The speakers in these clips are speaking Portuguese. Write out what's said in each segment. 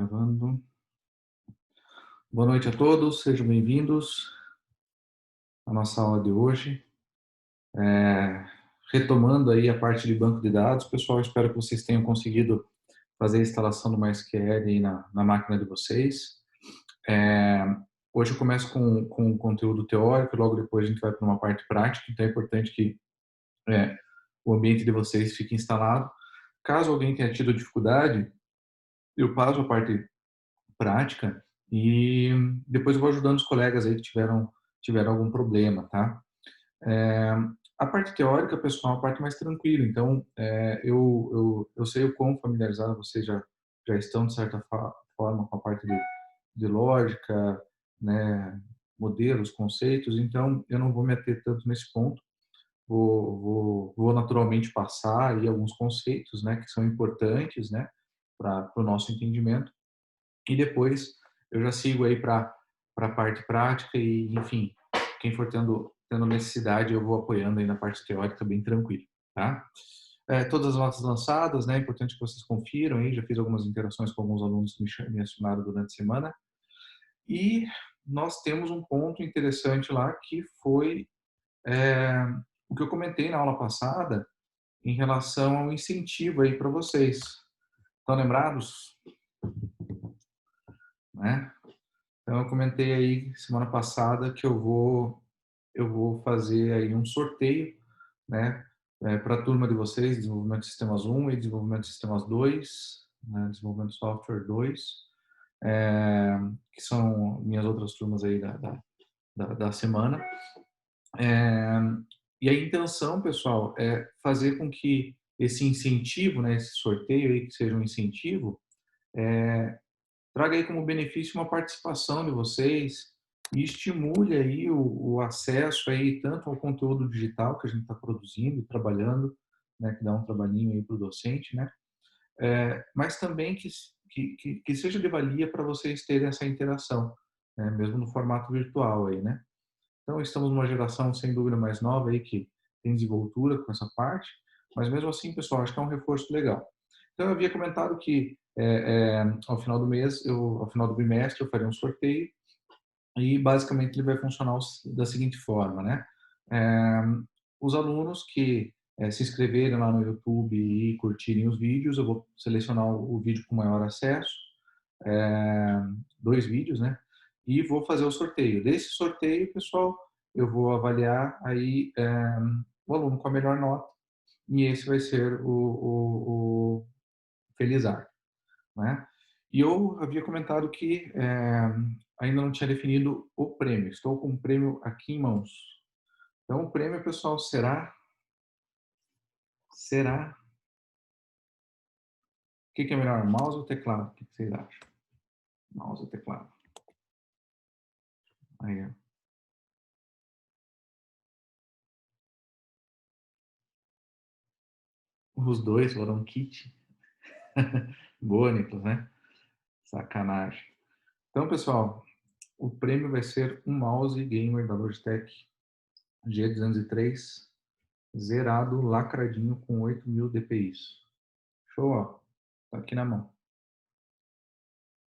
Gravando. Boa noite a todos, sejam bem-vindos à nossa aula de hoje. Retomando aí a parte de banco de dados, pessoal, espero que vocês tenham conseguido fazer a instalação do MySQL aí na máquina de vocês. Hoje eu começo com o conteúdo teórico, logo depois a gente vai para uma parte prática, então é importante que o ambiente de vocês fique instalado. Caso alguém tenha tido dificuldade, eu passo a parte prática e depois eu vou ajudando os colegas aí que tiveram algum problema, tá? A parte teórica, pessoal, é a parte mais tranquila. Então, eu sei o quão familiarizados vocês já estão, de certa forma, com a parte de lógica, né, modelos, conceitos. Então, eu não vou me ater tanto nesse ponto. Vou naturalmente passar aí alguns conceitos, né, que são importantes, né, para o nosso entendimento. E depois eu já sigo aí para a parte prática e, enfim, quem for tendo necessidade, eu vou apoiando aí na parte teórica bem tranquilo, tá? Todas as notas lançadas, né? É importante que vocês confiram aí. Já fiz algumas interações com alguns alunos que me acionaram durante a semana. E nós temos um ponto interessante lá que foi o que eu comentei na aula passada em relação ao incentivo aí para vocês. Estão lembrados? Né? Então eu comentei aí semana passada que eu vou fazer aí um sorteio, né, para a turma de vocês, desenvolvimento de sistemas 1 e desenvolvimento de sistemas 2, né, desenvolvimento de software 2, que são minhas outras turmas aí da semana. E a intenção, pessoal, é fazer com que esse incentivo, né, esse sorteio aí, que seja um incentivo, traga aí como benefício uma participação de vocês e estimule aí o acesso aí tanto ao conteúdo digital que a gente está produzindo e trabalhando, né, que dá um trabalhinho aí para o docente, né, mas também que seja de valia para vocês terem essa interação, né, mesmo no formato virtual aí, né. Então estamos numa geração sem dúvida mais nova aí que tem desenvoltura com essa parte, mas mesmo assim, pessoal, acho que é um reforço legal. Então eu havia comentado que ao final do mês, ao final do bimestre, eu farei um sorteio e basicamente ele vai funcionar da seguinte forma, né? É, os alunos que se inscreverem lá no YouTube e curtirem os vídeos, eu vou selecionar o vídeo com maior acesso, é, 2 vídeos, né? E vou fazer o sorteio. Desse sorteio, pessoal, eu vou avaliar aí o aluno com a melhor nota e esse vai ser o Felizardo, né? E eu havia comentado que ainda não tinha definido o prêmio. Estou com o prêmio aqui em mãos. Então, o prêmio, pessoal, será. O que é melhor, mouse ou teclado? O que vocês acham? Mouse ou teclado? Aí, ó. Os dois foram um kit. Boa, Nicolas, né? Sacanagem. Então, pessoal, o prêmio vai ser um mouse gamer da Logitech G203 zerado, lacradinho com 8.000 dpi. Show, ó. Tá aqui na mão,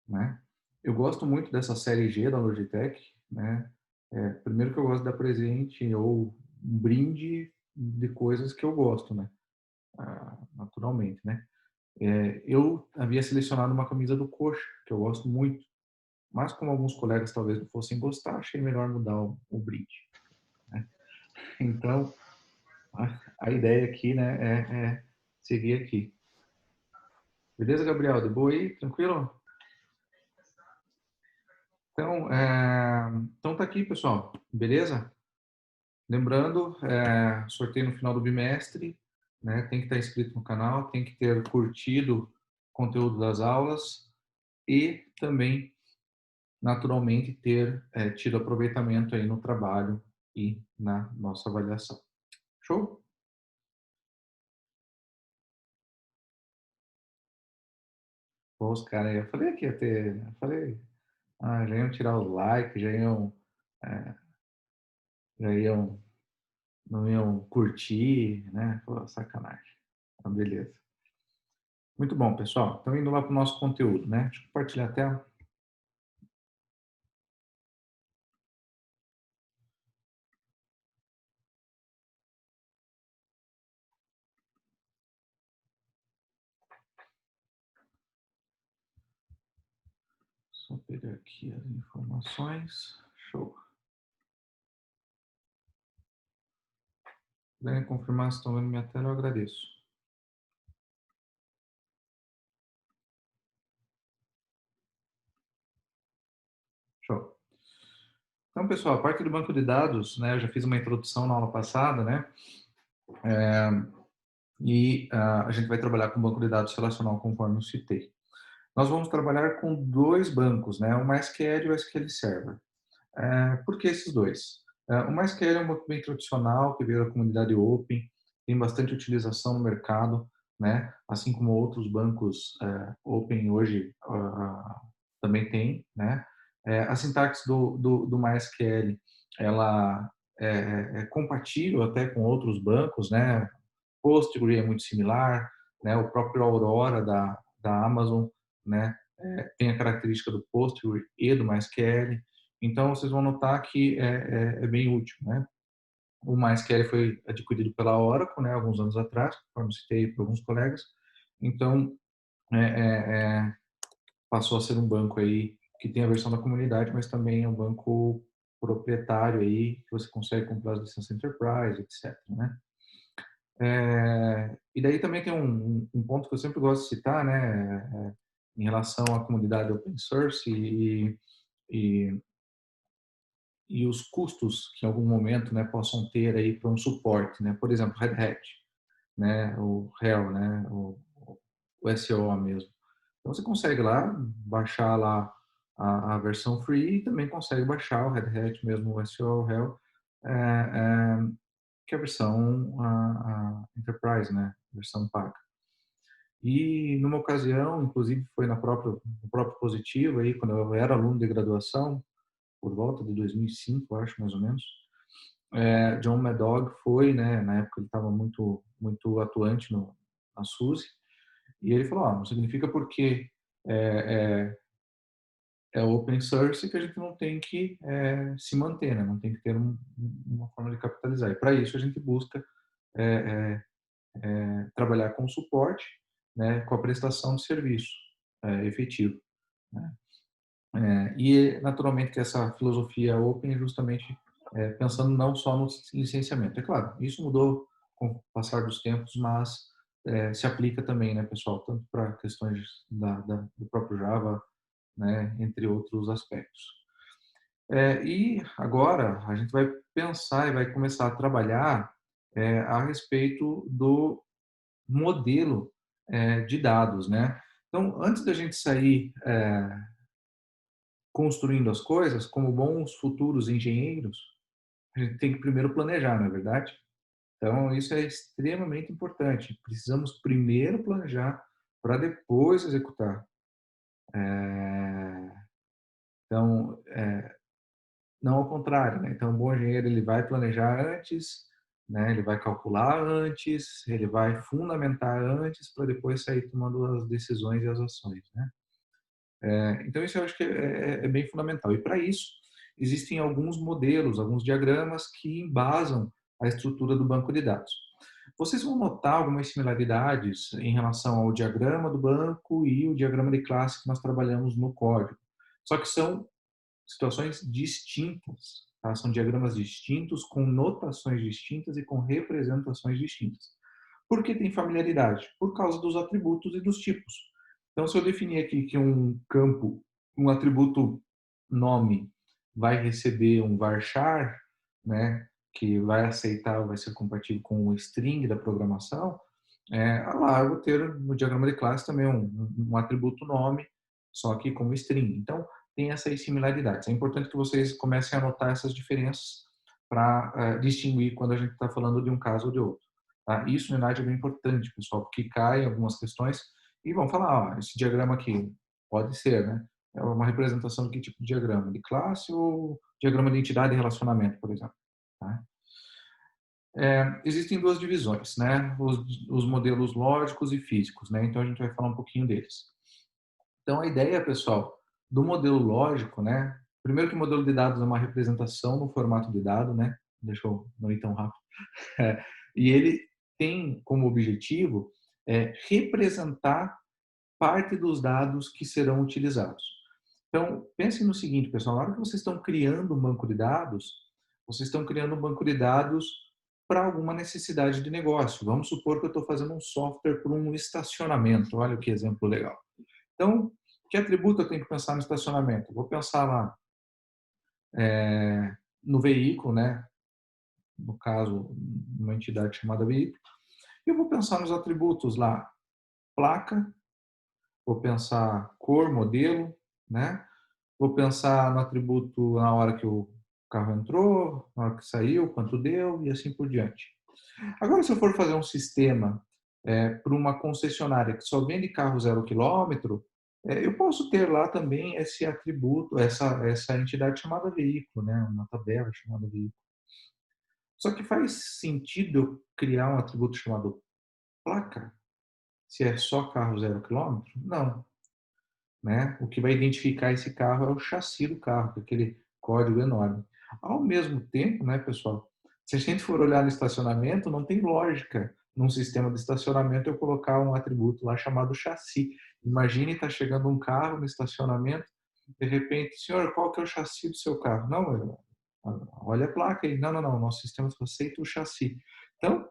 né? Eu gosto muito dessa série G da Logitech, né? Primeiro que eu gosto de dar presente ou um brinde de coisas que eu gosto, né? Naturalmente, né? Eu havia selecionado uma camisa do Coxa, que eu gosto muito, mas como alguns colegas talvez não fossem gostar, achei melhor mudar o brinde, né? Então, a ideia aqui, né, é seguir aqui. Beleza, Gabriel? De boa aí? Tranquilo? Então tá aqui, pessoal. Beleza? Lembrando, sorteio no final do bimestre, né? Tem que estar inscrito no canal, tem que ter curtido o conteúdo das aulas e também, naturalmente, ter tido aproveitamento aí no trabalho e na nossa avaliação. Show? Pô, os caras, eu falei que ia ter, eu falei, já iam tirar o like, é, já iam, não iam curtir, né? Pô, sacanagem. Então, beleza. Muito bom, pessoal. Então, indo lá para o nosso conteúdo, né? Deixa eu compartilhar a tela. Só pegar aqui as informações. Show. Se puderem confirmar se estão vendo minha tela, eu agradeço. Show. Então, pessoal, a parte do banco de dados, né? Eu já fiz uma introdução na aula passada, né? A gente vai trabalhar com banco de dados relacional, conforme eu citei. Nós vamos trabalhar com dois bancos, né? O MySQL e o SQL Server. Por que esses dois? O MySQL é um banco bem tradicional, que veio da comunidade Open, tem bastante utilização no mercado, né? Assim como outros bancos Open hoje também tem, né? A sintaxe do MySQL, ela é compatível até com outros bancos, né? Postgre é muito similar, né? O próprio Aurora da Amazon, né? Tem a característica do Postgre e do MySQL. Então, vocês vão notar que é bem útil, né? O MySQL foi adquirido pela Oracle, né? Alguns anos atrás, como citei por alguns colegas. Então, é, é, é, passou a ser um banco aí que tem a versão da comunidade, mas também é um banco proprietário aí, que você consegue comprar as licenças Enterprise, etc, né? E daí também tem um ponto que eu sempre gosto de citar, né, em relação à comunidade open source e, e os custos que em algum momento, né, possam ter aí para um suporte, né, por exemplo, Red Hat, né, o HEL, né, o SO mesmo. Então você consegue lá baixar lá a versão free e também consegue baixar o Red Hat mesmo, o SO, o HEL, é, é, que é a versão a Enterprise, né, versão paga. E numa ocasião, inclusive foi no próprio Positivo, aí, quando eu era aluno de graduação, por volta de 2005, acho, mais ou menos, John Madog foi, né, na época ele estava muito atuante na SUSE, e ele falou, não significa porque é, open source que a gente não tem que se manter, né, não tem que ter uma forma de capitalizar. E para isso a gente busca é, trabalhar com suporte, né, com a prestação de serviço efetivo, né? E naturalmente que essa filosofia open é justamente pensando não só no licenciamento. É claro, isso mudou com o passar dos tempos, mas se aplica também, né, pessoal, tanto para questões do próprio Java, né, entre outros aspectos. E agora a gente vai pensar e vai começar a trabalhar a respeito do modelo de dados, né? Então, antes da gente sair construindo as coisas, como bons futuros engenheiros, a gente tem que primeiro planejar, não é verdade? Então, isso é extremamente importante. Precisamos primeiro planejar para depois executar. É, Então, não ao contrário, né? Então, o bom engenheiro ele vai planejar antes, né? Ele vai calcular antes, ele vai fundamentar antes para depois sair tomando as decisões e as ações, né? Então, isso eu acho que é bem fundamental. E para isso, existem alguns modelos, alguns diagramas que embasam a estrutura do banco de dados. Vocês vão notar algumas similaridades em relação ao diagrama do banco e o diagrama de classe que nós trabalhamos no código. Só que são situações distintas, tá? São diagramas distintos, com notações distintas e com representações distintas. Por que tem familiaridade? Por causa dos atributos e dos tipos. Então, se eu definir aqui que um campo, um atributo nome, vai receber um varchar, né, que vai aceitar, vai ser compatível com o string da programação, lá eu vou ter no diagrama de classe também um atributo nome, só que como string. Então, tem essas similaridades. É importante que vocês comecem a notar essas diferenças para distinguir quando a gente está falando de um caso ou de outro. Tá? Isso, na verdade, é bem importante, pessoal, porque cai algumas questões e vão falar, esse diagrama aqui pode ser, né? É uma representação de que tipo de diagrama? De classe ou diagrama de entidade e relacionamento, por exemplo? Tá? Existem duas divisões, né? Os modelos lógicos e físicos, né? Então a gente vai falar um pouquinho deles. Então a ideia, pessoal, do modelo lógico, né? Primeiro que o modelo de dados é uma representação no formato de dado, né? Deixa eu não ir tão rápido. E ele tem como objetivo representar parte dos dados que serão utilizados. Então, pensem no seguinte, pessoal, na hora que vocês estão criando um banco de dados, vocês estão criando um banco de dados para alguma necessidade de negócio. Vamos supor que eu estou fazendo um software para um estacionamento. Olha que exemplo legal. Então, que atributo eu tenho que pensar no estacionamento? Eu vou pensar lá no veículo, né? No caso, uma entidade chamada veículo. E eu vou pensar nos atributos lá, placa, vou pensar cor, modelo, né? Vou pensar no atributo na hora que o carro entrou, na hora que saiu, quanto deu e assim por diante. Agora, se eu for fazer um sistema para uma concessionária que só vende carro 0 km, eu posso ter lá também esse atributo, essa entidade chamada veículo, né? Uma tabela chamada veículo. Só que faz sentido eu criar um atributo chamado placa, se é só carro 0 km? Não, né? O que vai identificar esse carro é o chassi do carro, aquele código enorme. Ao mesmo tempo, né, pessoal, se a gente for olhar no estacionamento, não tem lógica num sistema de estacionamento eu colocar um atributo lá chamado chassi. Imagine estar chegando um carro no estacionamento, de repente, senhor, qual que é o chassi do seu carro? Não, olha a placa aí. Não, não, não, nosso sistema só aceita o chassi. Então,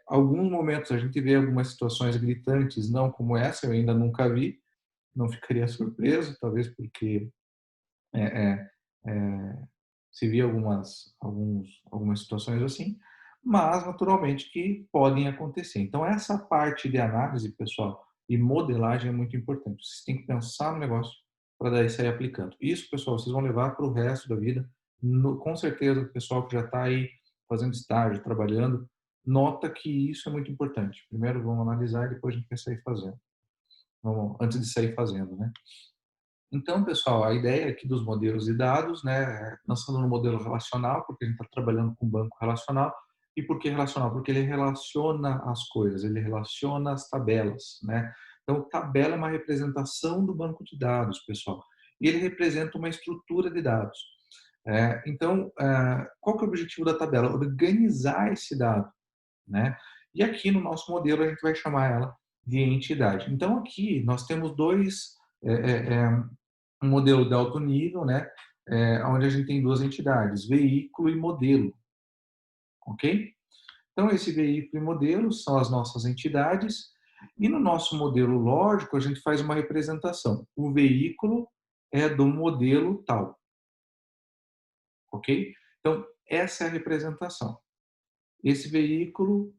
alguns momentos a gente vê algumas situações gritantes, não como essa, eu ainda nunca vi, não ficaria surpreso, talvez porque é, é, é, se via algumas situações assim, mas naturalmente que podem acontecer. Então essa parte de análise, pessoal, e modelagem é muito importante. Vocês têm que pensar no negócio para daí sair aplicando. Isso, pessoal, vocês vão levar para o resto da vida. Com certeza, o pessoal que já está aí fazendo estágio, trabalhando, nota que isso é muito importante. Primeiro vamos analisar e depois a gente vai sair fazendo. Vamos, antes de sair fazendo, né? Então, pessoal, a ideia aqui dos modelos de dados, né, pensando no modelo relacional, porque a gente está trabalhando com banco relacional. E por que relacional? Porque ele relaciona as coisas, ele relaciona as tabelas, né? Então, tabela é uma representação do banco de dados, pessoal. E ele representa uma estrutura de dados. Então, qual que é o objetivo da tabela? Organizar esse dado, né? E aqui no nosso modelo a gente vai chamar ela de entidade. Então, aqui nós temos dois é, é, é, um modelo de alto nível, né? Onde a gente tem duas entidades, veículo e modelo, ok? Então, esse veículo e modelo são as nossas entidades, e no nosso modelo lógico, a gente faz uma representação. O veículo é do modelo tal, ok? Então, essa é a representação. Esse veículo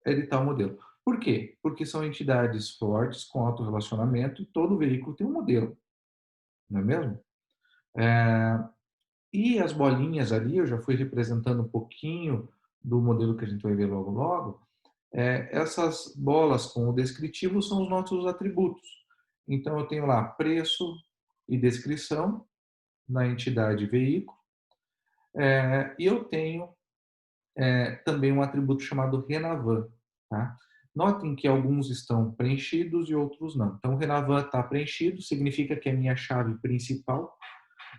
é de tal modelo. Por quê? Porque são entidades fortes, com alto relacionamento, e todo veículo tem um modelo, não é mesmo? E as bolinhas ali, eu já fui representando um pouquinho do modelo que a gente vai ver logo logo. Essas bolas com o descritivo são os nossos atributos. Então, eu tenho lá preço e descrição na entidade veículo. E eu tenho também um atributo chamado Renavan. Tá? Notem que alguns estão preenchidos e outros não. Então, o Renavan está preenchido, significa que é a minha chave principal.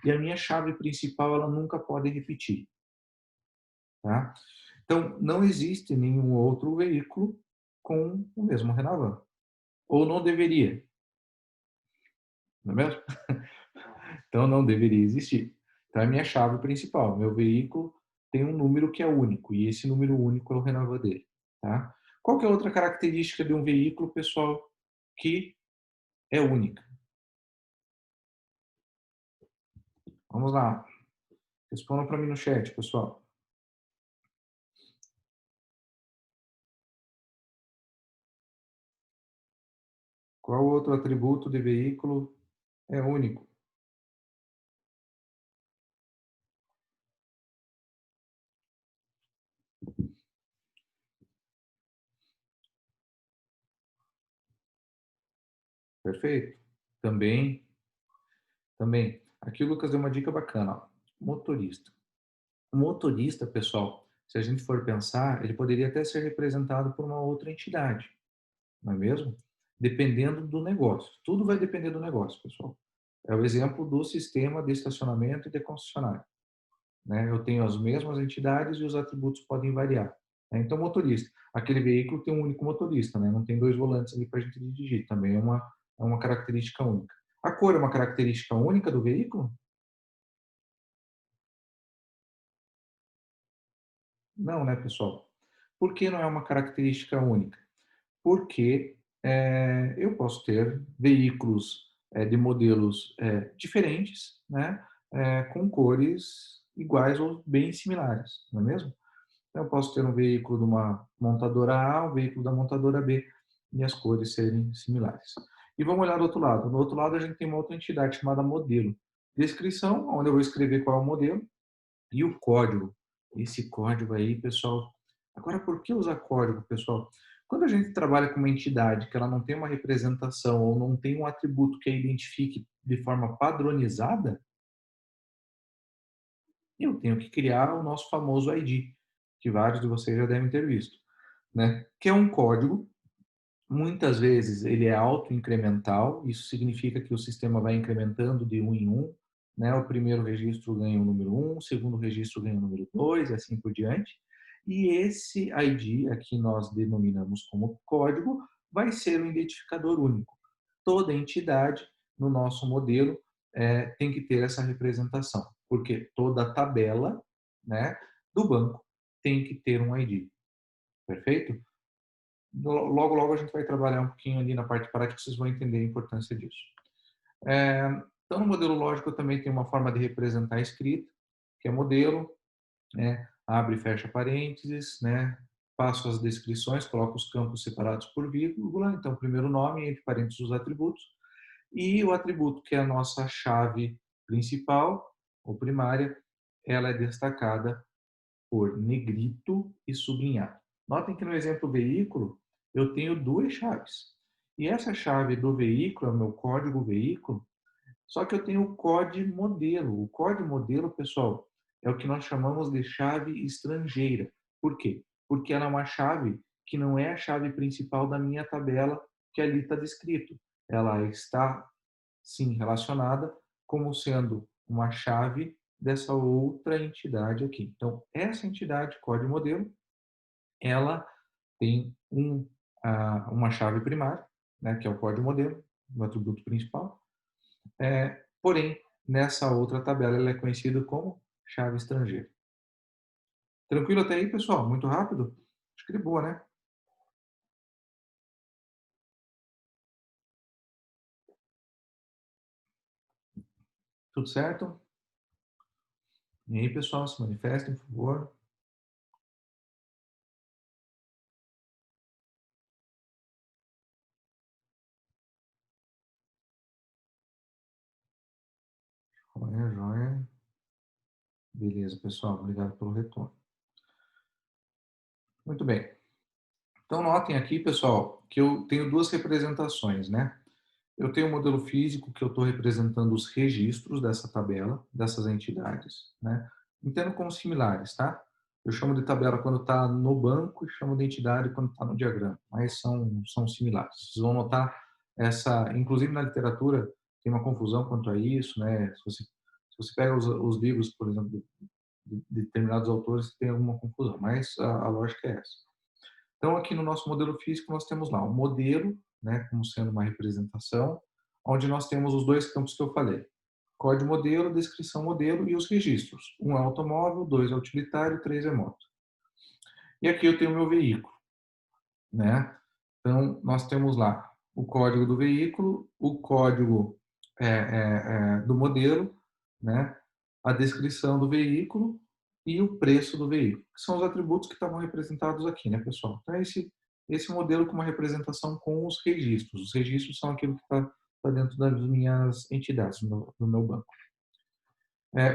E a minha chave principal ela nunca pode repetir. Tá? Então, não existe nenhum outro veículo com o mesmo Renavan. Ou não deveria, não é mesmo? Então, não deveria existir. Então, é a minha chave principal. Meu veículo tem um número que é único, e esse número único é o Renavan dele. Tá? Qual que é outra característica de um veículo, pessoal, que é única? Vamos lá. Respondam para mim no chat, pessoal. Qual outro atributo de veículo é único? Perfeito. Também. Aqui o Lucas deu uma dica bacana. Ó. Motorista. O motorista, pessoal, se a gente for pensar, ele poderia até ser representado por uma outra entidade, não é mesmo? Dependendo do negócio. Tudo vai depender do negócio, pessoal. É o exemplo do sistema de estacionamento e de concessionária, né? Eu tenho as mesmas entidades e os atributos podem variar, né? Então, motorista. Aquele veículo tem um único motorista, né? Não tem dois volantes ali para a gente dirigir. Também é uma característica única. A cor é uma característica única do veículo? Não, né, pessoal? Por que não é uma característica única? Porque eu posso ter veículos de modelos diferentes, né, com cores iguais ou bem similares, não é mesmo? Então, eu posso ter um veículo de uma montadora A, um veículo da montadora B, e as cores serem similares. E vamos olhar do outro lado. Do outro lado, a gente tem uma outra entidade chamada modelo. Descrição, onde eu vou escrever qual é o modelo, e o código. Esse código aí, pessoal. Agora, por que usar código, pessoal? Quando a gente trabalha com uma entidade que ela não tem uma representação ou não tem um atributo que a identifique de forma padronizada, eu tenho que criar o nosso famoso ID, que vários de vocês já devem ter visto, né? Que é um código. Muitas vezes ele é autoincremental, isso significa que o sistema vai incrementando de um em um, né? O primeiro registro ganha o número um, o segundo registro ganha o número 2 e assim por diante. E esse ID, aqui nós denominamos como código, vai ser um identificador único. Toda entidade no nosso modelo tem que ter essa representação, porque toda tabela, né, do banco tem que ter um ID, perfeito? Logo, logo a gente vai trabalhar um pouquinho ali na parte prática, vocês vão entender a importância disso. É, então, no modelo lógico, eu também tenho uma forma de representar a escrita, que é modelo, né, abre e fecha parênteses, né, passo as descrições, coloco os campos separados por vírgula, então, primeiro nome, entre parênteses, os atributos, e o atributo, que é a nossa chave principal, ou primária, ela é destacada por negrito e sublinhado. Notem que no exemplo veículo, eu tenho duas chaves. E essa chave do veículo é o meu código veículo, só que eu tenho o código modelo. O código modelo, pessoal, é o que nós chamamos de chave estrangeira. Por quê? Porque ela é uma chave que não é a chave principal da minha tabela que ali está descrito. Ela está, sim, relacionada como sendo uma chave dessa outra entidade aqui. Então, essa entidade, código modelo, ela tem uma chave primária, né, que é o código modelo, o atributo principal. Porém, nessa outra tabela, ela é conhecida como chave estrangeira. Tranquilo até aí, pessoal? Muito rápido? Acho que de boa, né? Tudo certo? E aí, pessoal, se manifestem, por favor. Joia, joia. Beleza, pessoal. Obrigado pelo retorno. Muito bem. Então, notem aqui, pessoal, que eu tenho duas representações, né? Eu tenho um modelo físico que eu estou representando os registros dessa tabela, dessas entidades, né? Entendo como similares, tá? Eu chamo de tabela quando está no banco e chamo de entidade quando está no diagrama, mas são similares. Vocês vão notar inclusive na literatura, tem uma confusão quanto a isso, né? Se você pega os livros, por exemplo, de determinados autores, tem alguma confusão, mas a lógica é essa. Então, aqui no nosso modelo físico, nós temos lá o modelo, né, como sendo uma representação, onde nós temos os dois campos que eu falei. Código modelo, descrição modelo e os registros. Um é automóvel, dois é utilitário, três é moto. E aqui eu tenho o meu veículo, né? Então, nós temos lá o código do veículo, o código do modelo, né? A descrição do veículo e o preço do veículo, que são os atributos que estavam representados aqui, né, pessoal? Então, esse modelo com uma representação com os registros. Os registros são aquilo que está dentro das minhas entidades, do meu banco.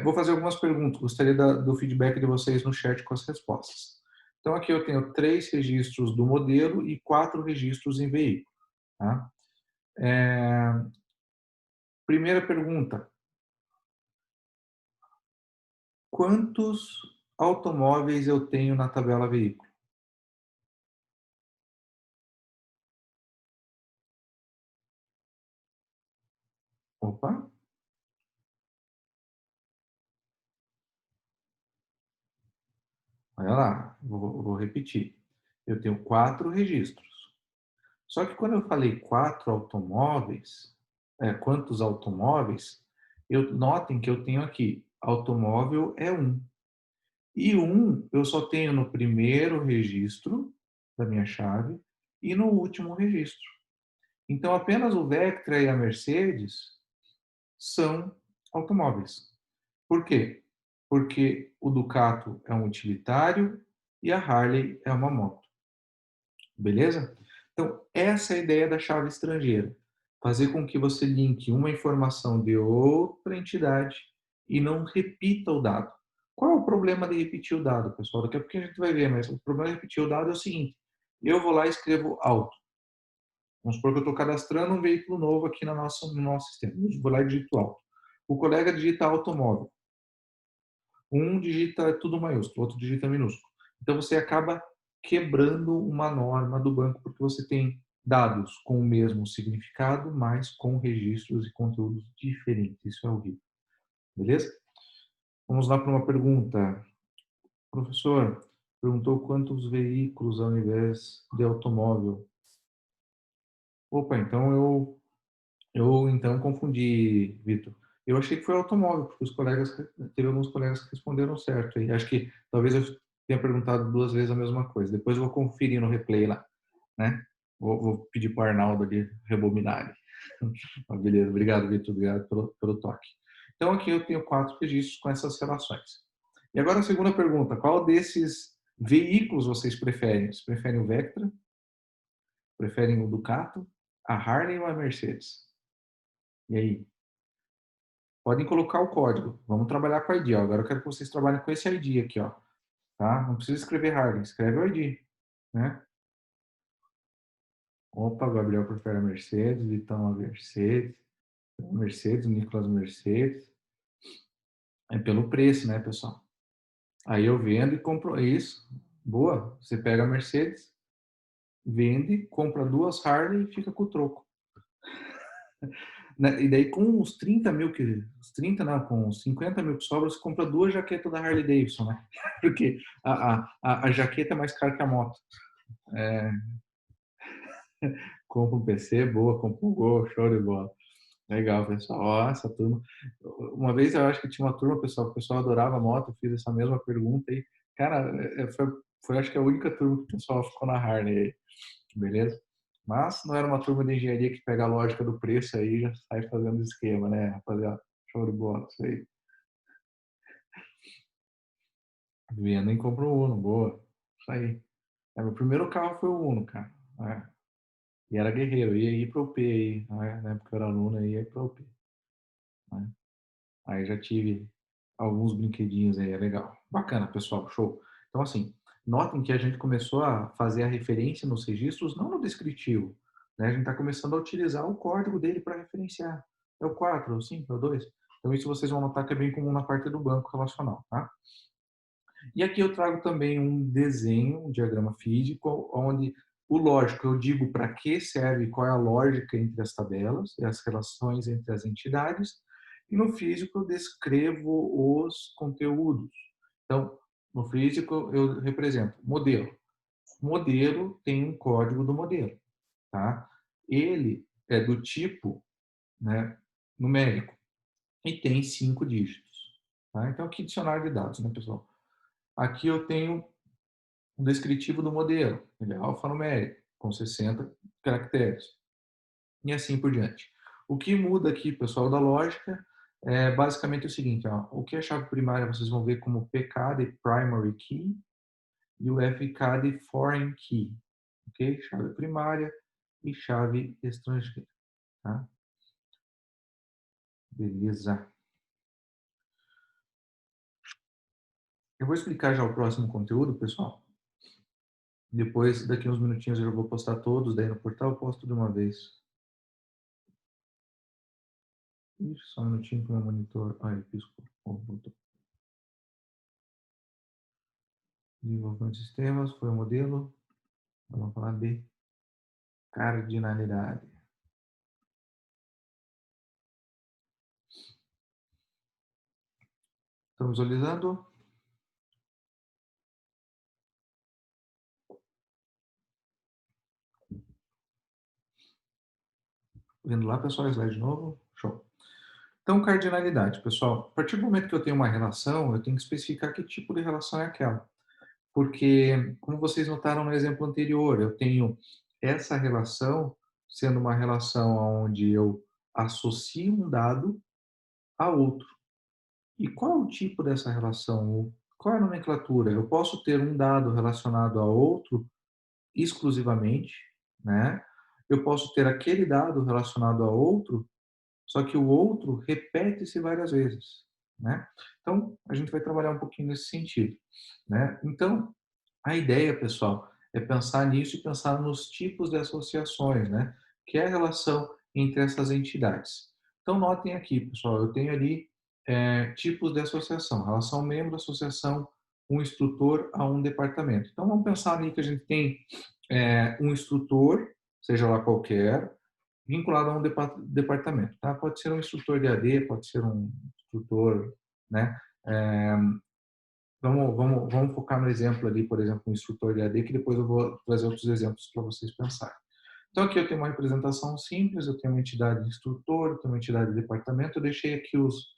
Vou fazer algumas perguntas, gostaria do feedback de vocês no chat com as respostas. Então, aqui eu tenho 3 registros do modelo e 4 registros em veículo. Tá? Primeira pergunta: quantos automóveis eu tenho na tabela veículo? Opa, olha lá, vou repetir. Eu tenho 4 registros. Só que quando eu falei 4 automóveis, quantos automóveis, notem que eu tenho aqui, automóvel é um. E um eu só tenho no primeiro registro da minha chave e no último registro. Então, apenas o Vectra e a Mercedes são automóveis. Por quê? Porque o Ducato é um utilitário e a Harley é uma moto. Beleza? Então, essa é a ideia da chave estrangeira. Fazer com que você linke uma informação de outra entidade e não repita o dado. Qual é o problema de repetir o dado, pessoal? Daqui a pouco a gente vai ver, mas o problema de repetir o dado é o seguinte: eu vou lá e escrevo auto. Vamos supor que eu estou cadastrando um veículo novo aqui no nosso sistema. Eu vou lá e digito auto. O colega digita automóvel. Um digita tudo maiúsculo, outro digita minúsculo. Então você acaba quebrando uma norma do banco porque você tem dados com o mesmo significado, mas com registros e conteúdos diferentes. Isso é horrível. Beleza? Vamos lá para uma pergunta. Professor, perguntou quantos veículos ao invés de automóvel. Opa, então eu então confundi, Vitor. Eu achei que foi automóvel, porque teve alguns colegas que responderam certo. E acho que talvez eu tenha perguntado 2 vezes a mesma coisa. Depois eu vou conferir no replay lá, né? Vou pedir para o Arnaldo ali rebobinar. Ali. Beleza, obrigado, Vitor, obrigado pelo toque. Então aqui eu tenho 4 registros com essas relações. E agora a segunda pergunta: qual desses veículos vocês preferem? Vocês preferem o Vectra? Preferem o Ducato? A Harley ou a Mercedes? E aí? Podem colocar o código. Vamos trabalhar com o ID. Ó. Agora eu quero que vocês trabalhem com esse ID aqui, ó. Tá? Não precisa escrever Harley, escreve o ID, né? Opa, Gabriel prefere a Mercedes, Vitão a Mercedes, Nicolas Mercedes. É pelo preço, né, pessoal? Aí eu vendo e compro isso. Boa. Você pega a Mercedes, vende, compra 2 Harley e fica com o troco. Né? E daí com uns 30 mil, uns 30 não, com uns 50 mil que sobra, você compra 2 jaquetas da Harley Davidson, né? Porque a jaqueta é mais cara que a moto. É, compra um PC, boa, compra um Gol, show de bola. Legal, pessoal. Ó, essa turma. Uma vez eu acho que tinha uma turma, pessoal, que o pessoal adorava moto, eu fiz essa mesma pergunta e, cara, foi acho que a única turma que o pessoal ficou na Harley aí, beleza? Mas não era uma turma de engenharia que pega a lógica do preço aí e já sai fazendo esquema, né, rapaziada? Show de bola, isso aí. Vendo e compra o Uno, boa. Isso aí. Meu primeiro carro foi o Uno, cara. É. E era guerreiro, ia ir pro P aí, né? Na época eu era aluno, ia ir pro P. Né? Aí já tive alguns brinquedinhos aí, é legal. Bacana, pessoal, show. Então, assim, notem que a gente começou a fazer a referência nos registros, não no descritivo. Né? A gente está começando a utilizar o código dele para referenciar. É o 4, é o 5, é o 2. Então, isso vocês vão notar que é bem comum na parte do banco relacional, tá? E aqui eu trago também um desenho, um diagrama físico, onde o lógico eu digo para que serve, qual é a lógica entre as tabelas e as relações entre as entidades, e no físico eu descrevo os conteúdos. Então, no físico eu represento modelo. O modelo tem um código do modelo, tá? Ele é do tipo, né, numérico e tem 5 dígitos, tá? Então aqui dicionário de dados, né, pessoal? Aqui eu tenho um descritivo do modelo. Ele é alfanumérico, com 60 caracteres. E assim por diante. O que muda aqui, pessoal, da lógica é basicamente o seguinte: ó, o que é chave primária vocês vão ver como PK de Primary Key e o FK de Foreign Key. Ok? Chave primária e chave estrangeira. Tá? Beleza. Eu vou explicar já o próximo conteúdo, pessoal. Depois, daqui uns minutinhos, eu já vou postar todos. Daí no portal eu posto de uma vez. Ixi, só um minutinho que o meu monitor. Ai, piscou. Oh, voltou. Desenvolvimento de sistemas foi o modelo. Vamos falar de cardinalidade. Estamos visualizando? Vendo lá, pessoal, slide de novo? Show. Então, cardinalidade, pessoal. A partir do momento que eu tenho uma relação, eu tenho que especificar que tipo de relação é aquela. Porque, como vocês notaram no exemplo anterior, eu tenho essa relação sendo uma relação onde eu associo um dado a outro. E qual é o tipo dessa relação? Qual é a nomenclatura? Eu posso ter um dado relacionado a outro exclusivamente, né? Eu posso ter aquele dado relacionado a outro, só que o outro repete-se várias vezes, né? Então, a gente vai trabalhar um pouquinho nesse sentido, né? Então, a ideia, pessoal, é pensar nisso e pensar nos tipos de associações, né? Que é a relação entre essas entidades. Então, notem aqui, pessoal, eu tenho ali tipos de associação, relação membro, associação, um instrutor a um departamento. Então, vamos pensar ali que a gente tem um instrutor, seja lá qualquer, vinculado a um departamento, tá? Pode ser um instrutor de AD, pode ser um instrutor, né? É, vamos focar no exemplo ali, por exemplo, um instrutor de AD, que depois eu vou trazer outros exemplos para vocês pensarem. Então, aqui eu tenho uma representação simples, eu tenho uma entidade de instrutor, eu tenho uma entidade de departamento, eu deixei aqui os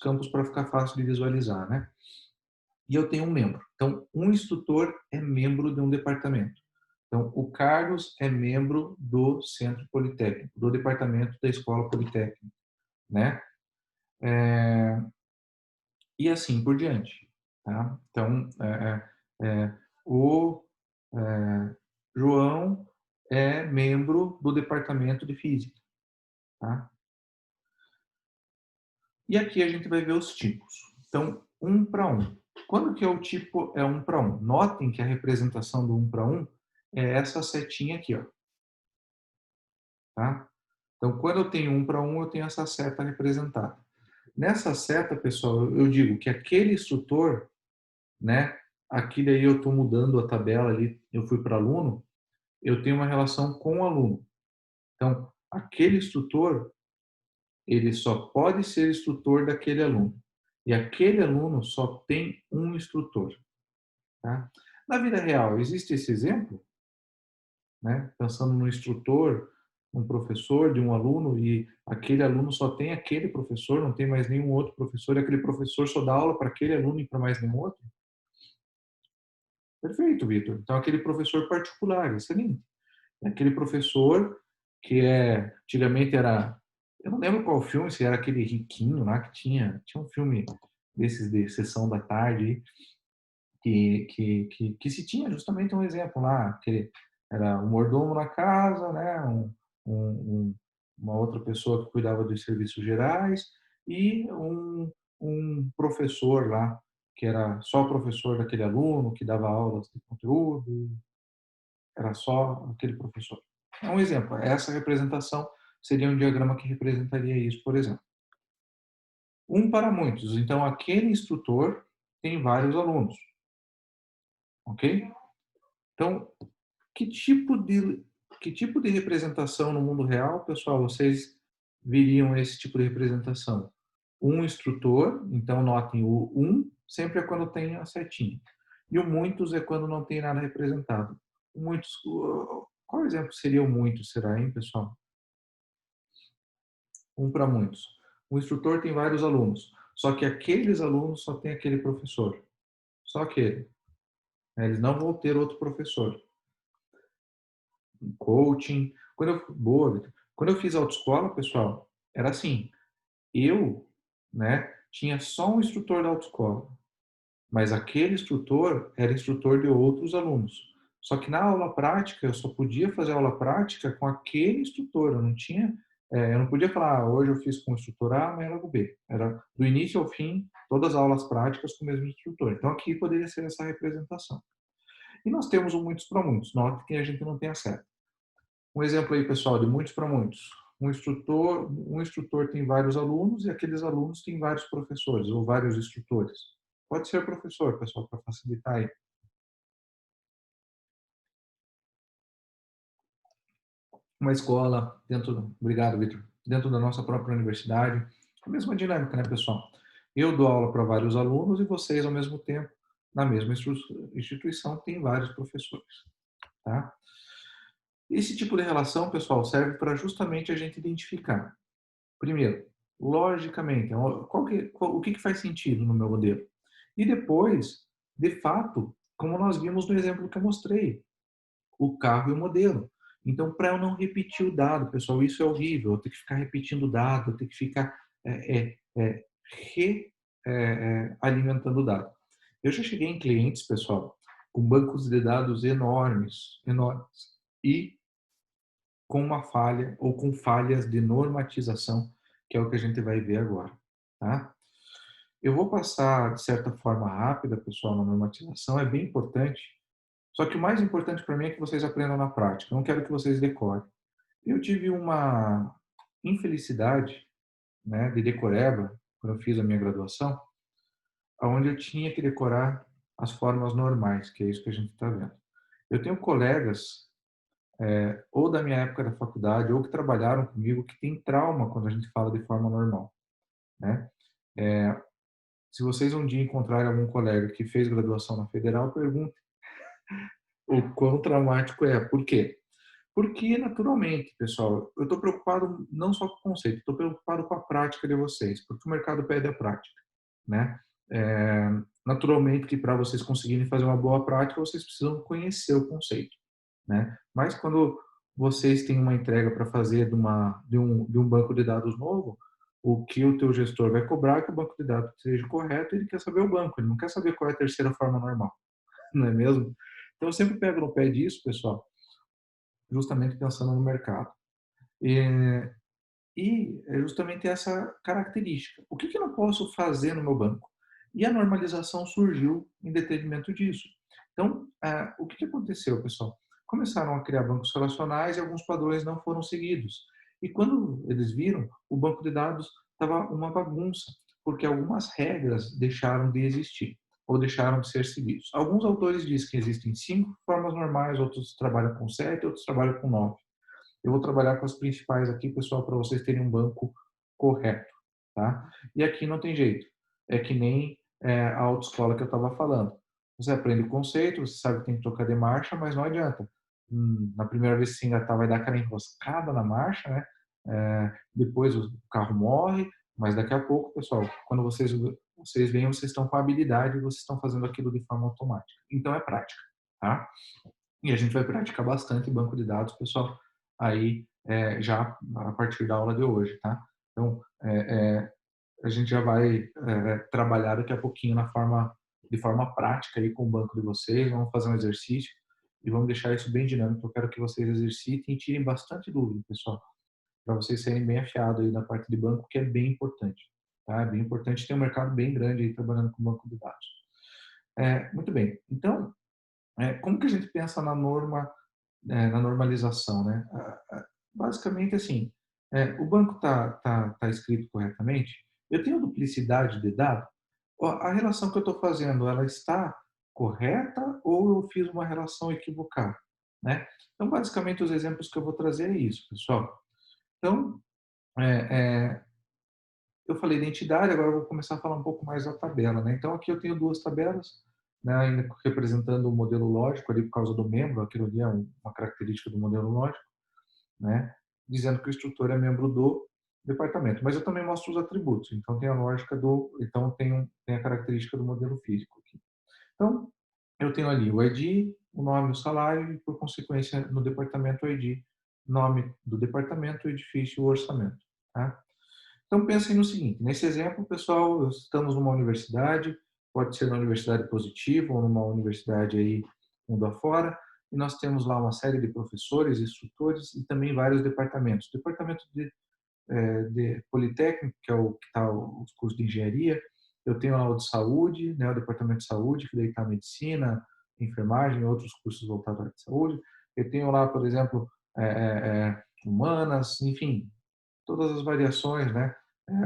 campos para ficar fácil de visualizar, né? E eu tenho um membro. Então, um instrutor é membro de um departamento. Então, o Carlos é membro do Centro Politécnico, do departamento da Escola Politécnica, né? E assim por diante, tá? Então, o João é membro do departamento de Física, tá? E aqui a gente vai ver os tipos. Então, um para um. Quando que é o tipo é um para um? Notem que a representação do um para um é essa setinha aqui, ó, tá? Então, quando eu tenho um para um, eu tenho essa seta representada. Nessa seta, pessoal, eu digo que aquele instrutor, né? Aqui daí eu estou mudando a tabela ali, eu fui para aluno, eu tenho uma relação com o aluno. Então, aquele instrutor, ele só pode ser instrutor daquele aluno. E aquele aluno só tem um instrutor, tá? Na vida real, existe esse exemplo, né? Pensando no instrutor, um professor de um aluno e aquele aluno só tem aquele professor, não tem mais nenhum outro professor, e aquele professor só dá aula para aquele aluno e para mais nenhum outro? Perfeito, Vitor. Então, aquele professor particular, excelente. É aquele professor que antigamente era, eu não lembro qual filme, se era aquele riquinho lá que tinha um filme desses de sessão da tarde que se tinha justamente um exemplo lá, que era um mordomo na casa, né, uma outra pessoa que cuidava dos serviços gerais e um professor lá que era só professor daquele aluno, que dava aulas de conteúdo, era só aquele professor. É um exemplo. Essa representação seria um diagrama que representaria isso, por exemplo. Um para muitos. Então, aquele instrutor tem vários alunos, ok? Então, que tipo de que tipo de representação no mundo real, pessoal, vocês viriam esse tipo de representação? Um instrutor, então notem o um sempre é quando tem a setinha. E o muitos é quando não tem nada representado. Muitos, qual exemplo seria o muito, será, hein, pessoal? Um para muitos. O instrutor tem vários alunos, só que aqueles alunos só tem aquele professor. Só aquele. Eles não vão ter outro professor. Coaching. Boa, Vitor. Quando eu fiz autoescola, pessoal, era assim. Eu, né, tinha só um instrutor da autoescola, mas aquele instrutor era instrutor de outros alunos. Só que na aula prática, eu só podia fazer aula prática com aquele instrutor. Eu não tinha, eu não podia falar, hoje eu fiz com o instrutor A, amanhã era com o B. Era do início ao fim, todas as aulas práticas com o mesmo instrutor. Então aqui poderia ser essa representação. E nós temos um muitos para muitos. Note que a gente não tem acesso. Um exemplo aí, pessoal, de muitos para muitos. Um instrutor tem vários alunos e aqueles alunos têm vários professores ou vários instrutores. Pode ser professor, pessoal, para facilitar aí. uma escola, obrigado, Vitor, dentro da nossa própria universidade, a mesma dinâmica, né, pessoal? Eu dou aula para vários alunos e vocês, ao mesmo tempo, na mesma instituição, tem vários professores, tá? Esse tipo de relação, pessoal, serve para justamente a gente identificar, primeiro, logicamente, o que faz sentido no meu modelo? E depois, de fato, como nós vimos no exemplo que eu mostrei, o carro e o modelo. Então, para eu não repetir o dado, pessoal, isso é horrível. Eu tenho que ficar repetindo o dado, eu tenho que ficar alimentando o dado. Eu já cheguei em clientes, pessoal, com bancos de dados enormes, enormes, e com uma falha ou com falhas de normatização, que é o que a gente vai ver agora, tá? Eu vou passar de certa forma rápida, pessoal, na normatização, é bem importante. Só que o mais importante para mim é que vocês aprendam na prática. Eu não quero que vocês decorem. Eu tive uma infelicidade, né, de decoreba, quando eu fiz a minha graduação, onde eu tinha que decorar as formas normais, que é isso que a gente está vendo. Eu tenho colegas, ou da minha época da faculdade, ou que trabalharam comigo, que têm trauma quando a gente fala de forma normal, né? Se vocês um dia encontrarem algum colega que fez graduação na Federal, pergunte o quão traumático é. Por quê? Porque, naturalmente, pessoal, eu estou preocupado não só com o conceito, estou preocupado com a prática de vocês, porque o mercado pede a prática, né? Naturalmente que para vocês conseguirem fazer uma boa prática, vocês precisam conhecer o conceito, né? Mas quando vocês têm uma entrega para fazer de um banco de dados novo, o que o teu gestor vai cobrar é que o banco de dados seja correto, ele quer saber o banco, ele não quer saber qual é a terceira forma normal, não é mesmo? Então, eu sempre pego no pé disso, pessoal, justamente pensando no mercado. E é justamente essa característica. O que eu não posso fazer no meu banco? E a normalização surgiu em detrimento disso. Então, o que aconteceu, pessoal? Começaram a criar bancos relacionais e alguns padrões não foram seguidos. E quando eles viram, o banco de dados estava uma bagunça, porque algumas regras deixaram de existir ou deixaram de ser seguidos. Alguns autores dizem que existem 5 formas normais, outros trabalham com 7, outros trabalham com 9. Eu vou trabalhar com as principais aqui, pessoal, para vocês terem um banco correto, tá? E aqui não tem jeito. É que nem a autoescola que eu estava falando. Você aprende o conceito, você sabe que tem que trocar de marcha, mas não adianta. Na primeira vez que você engatar, vai dar aquela enroscada na marcha, né? Depois o carro morre, mas daqui a pouco, pessoal, quando vocês veem, vocês estão com habilidade e vocês estão fazendo aquilo de forma automática. Então é prática, tá? E a gente vai praticar bastante banco de dados, pessoal, aí já a partir da aula de hoje, tá? Então, a gente já vai trabalhar daqui a pouquinho de forma prática aí com o banco de vocês, vamos fazer um exercício e vamos deixar isso bem dinâmico. Eu quero que vocês exercitem e tirem bastante dúvida, pessoal, para vocês serem bem afiados aí na parte de banco, que é bem importante, tá? É bem importante, tem um mercado bem grande aí trabalhando com banco de dados. Muito bem, então, como que a gente pensa na normalização, né? Basicamente, assim, o banco tá escrito corretamente, eu tenho duplicidade de dados, a relação que eu estou fazendo, ela está correta ou eu fiz uma relação equivocada, né? Então, basicamente, os exemplos que eu vou trazer é isso, pessoal. Então, é, é, eu falei identidade, agora eu vou começar a falar um pouco mais da tabela, né? Então, aqui eu tenho duas tabelas, né, ainda representando o modelo lógico ali por causa do membro, aquilo ali é uma característica do modelo lógico, né? Dizendo que o instrutor é membro do departamento. Mas eu também mostro os atributos, então tem a lógica então tem a característica do modelo físico aqui. Então, eu tenho ali o ID, o nome, o salário e, por consequência, no departamento o ID, nome do departamento, o edifício, o orçamento, tá? Então, pensem no seguinte, nesse exemplo, pessoal, estamos numa universidade, pode ser na universidade positiva ou numa universidade aí mundo afora, e nós temos lá uma série de professores, instrutores e também vários departamentos. Departamento de Politécnico, que é o que está os cursos de engenharia, eu tenho lá o de saúde, né, o departamento de saúde, que daí está medicina, enfermagem, outros cursos voltados à área de saúde. Eu tenho lá, por exemplo, humanas, enfim, todas as variações, né,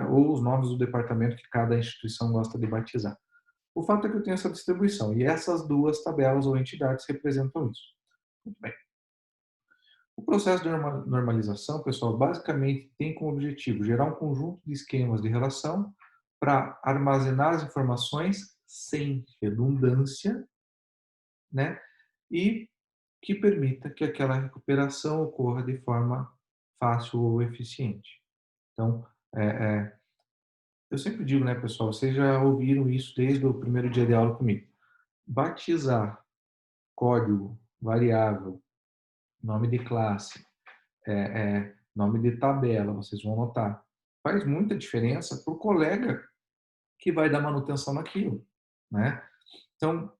ou os nomes do departamento que cada instituição gosta de batizar. O fato é que eu tenho essa distribuição e essas duas tabelas ou entidades representam isso. Muito bem. O processo de normalização, pessoal, basicamente tem como objetivo gerar um conjunto de esquemas de relação para armazenar as informações sem redundância, né? E que permita que aquela recuperação ocorra de forma fácil ou eficiente. Então, é, é, eu sempre digo, né, pessoal, vocês já ouviram isso desde o primeiro dia de aula comigo. Batizar código, variável, nome de classe, nome de tabela, vocês vão notar. Faz muita diferença para o colega que vai dar manutenção naquilo, né? Então,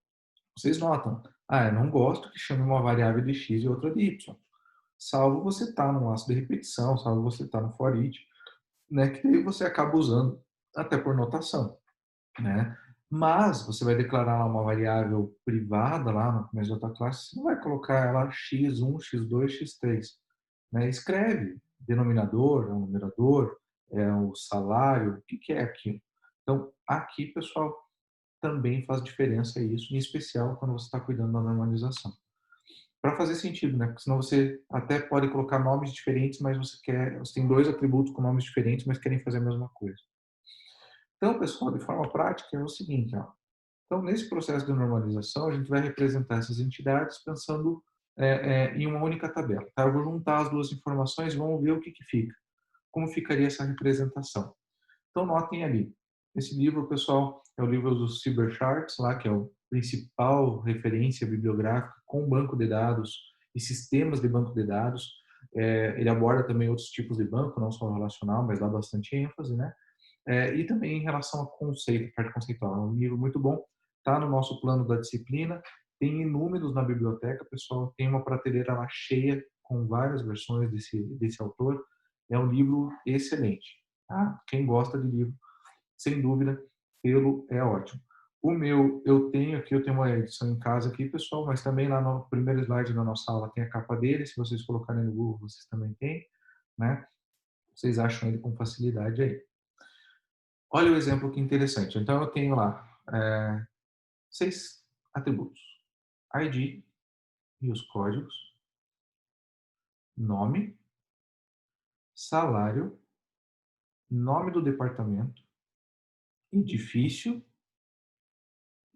vocês notam, eu não gosto que chame uma variável de x e outra de y, salvo você estar no laço de repetição, salvo você estar no for each, né? Que daí você acaba usando até por notação, né? Mas você vai declarar lá uma variável privada lá no começo da tua classe, você não vai colocar ela x1, x2, x3, né? Escreve denominador, é o numerador, é o salário, o que que é aquilo. Então, aqui, pessoal, também faz diferença isso, em especial quando você está cuidando da normalização. Para fazer sentido, né? Porque senão você até pode colocar nomes diferentes, mas você tem dois atributos com nomes diferentes, mas querem fazer a mesma coisa. Então, pessoal, de forma prática é o seguinte, ó. Então, nesse processo de normalização, a gente vai representar essas entidades pensando em uma única tabela. Tá? Eu vou juntar as duas informações e vamos ver o que, que fica. Como ficaria essa representação? Então, notem ali. Esse livro, pessoal, é o livro do CyberCharts, lá, que é o principal referência bibliográfica com banco de dados e sistemas de banco de dados. Ele aborda também outros tipos de banco, não só o relacional, mas dá bastante ênfase, né? E também em relação ao conceito, parte conceitual. É um livro muito bom, está no nosso plano da disciplina, tem inúmeros na biblioteca, pessoal, tem uma prateleira lá cheia com várias versões desse autor. É um livro excelente. Tá? Quem gosta de livro, sem dúvida, tê-lo é ótimo. O meu, eu tenho uma edição em casa aqui, pessoal, mas também lá no primeiro slide da nossa aula tem a capa dele, se vocês colocarem no Google, vocês também têm, né? Vocês acham ele com facilidade aí. Olha o exemplo que interessante. Então, eu tenho lá 6 atributos. ID e os códigos, nome, salário, nome do departamento, edifício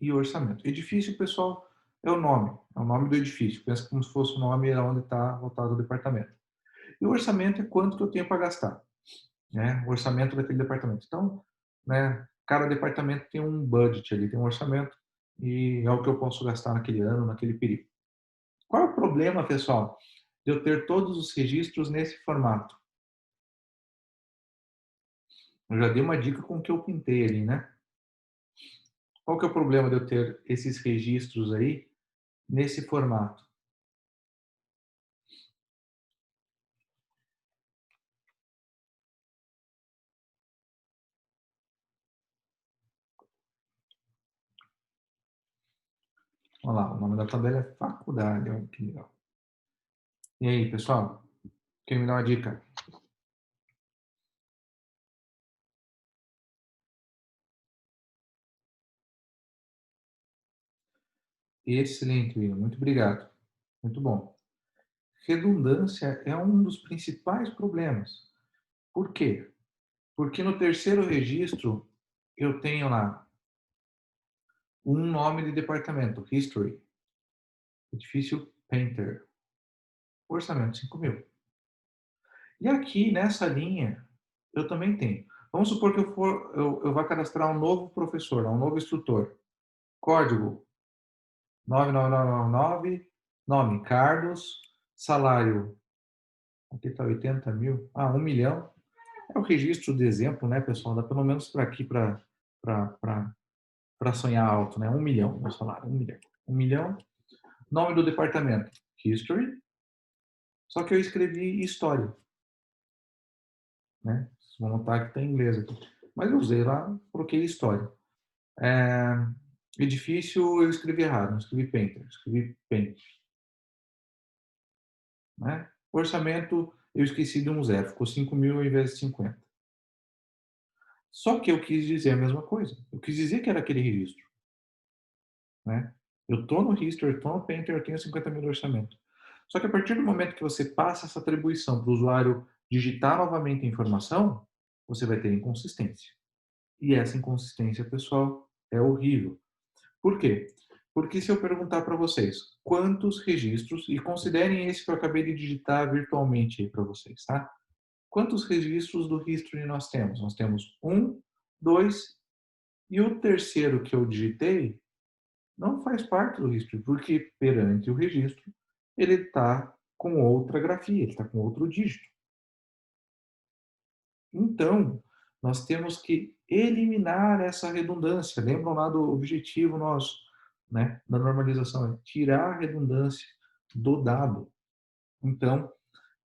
e orçamento. Edifício, pessoal, é o nome do edifício. Pensa como se fosse o nome onde está lotado o departamento. E o orçamento é quanto que eu tenho para gastar, né? O orçamento daquele departamento. Então, né, cada departamento tem um budget ali, tem um orçamento e é o que eu posso gastar naquele ano, naquele período. Qual é o problema, pessoal, de eu ter todos os registros nesse formato? Eu já dei uma dica com o que eu pintei ali, né? Qual que é o problema de eu ter esses registros aí nesse formato? Olha lá, o nome da tabela é faculdade, olha que legal. E aí, pessoal? Quem me dá uma dica? Excelente, William. Muito obrigado. Muito bom. Redundância é um dos principais problemas. Por quê? Porque no terceiro registro eu tenho lá um nome de departamento, History, edifício Painter, orçamento 5.000. E aqui nessa linha eu também tenho. Vamos supor que eu vá cadastrar um novo professor, um novo instrutor. Código 99999, nome Carlos, salário, aqui está 80.000, 1 milhão. É o registro de exemplo, né, pessoal? Dá pelo menos para aqui para sonhar alto, né? 1 milhão, meu salário, 1 milhão. 1 milhão. Nome do departamento, History. Só que eu escrevi História, né? Vocês vão notar que está em inglês aqui. Mas eu usei lá, coloquei História. É, edifício eu escrevi errado, não escrevi Painter, escrevi Paint. Né? Orçamento eu esqueci de um zero, ficou 5.000 ao invés de 50. Só que eu quis dizer a mesma coisa. Eu quis dizer que era aquele registro. Né? Eu estou no History, estou no Painter, eu tenho 50.000 de orçamento. Só que a partir do momento que você passa essa atribuição para o usuário digitar novamente a informação, você vai ter inconsistência. E essa inconsistência, pessoal, é horrível. Por quê? Porque se eu perguntar para vocês quantos registros, e considerem esse que eu acabei de digitar virtualmente aí para vocês, tá? Quantos registros do history nós temos? Nós temos um, dois, e o terceiro que eu digitei não faz parte do history, porque perante o registro ele está com outra grafia, ele está com outro dígito. Então, nós temos que eliminar essa redundância. Lembram lá do objetivo nosso, né, da normalização, é tirar a redundância do dado. Então,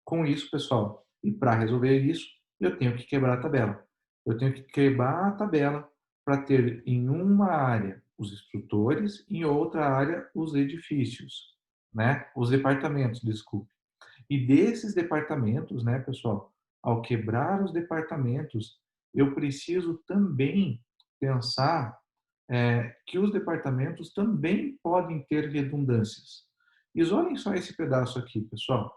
com isso, pessoal, e para resolver isso, eu tenho que quebrar a tabela. Eu tenho que quebrar a tabela para ter em uma área os instrutores, em outra área os edifícios, né? Os departamentos, desculpe. E desses departamentos, né, pessoal, ao quebrar os departamentos, eu preciso também pensar que os departamentos também podem ter redundâncias. E olhem só esse pedaço aqui, pessoal.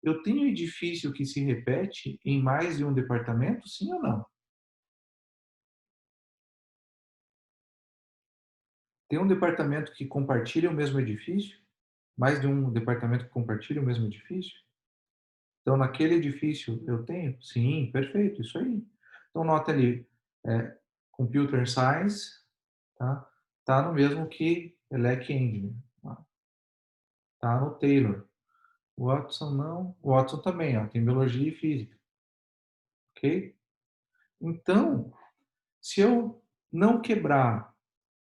Eu tenho edifício que se repete em mais de um departamento, sim ou não? Tem um departamento que compartilha o mesmo edifício? Mais de um departamento que compartilha o mesmo edifício? Então, naquele edifício eu tenho? Sim, perfeito, isso aí. Então, nota ali, é, Computer Science, tá? Tá no mesmo que Elec Engine, tá no Taylor. Watson não, Watson também, ó, tem Biologia e Física, ok? Então, se eu não quebrar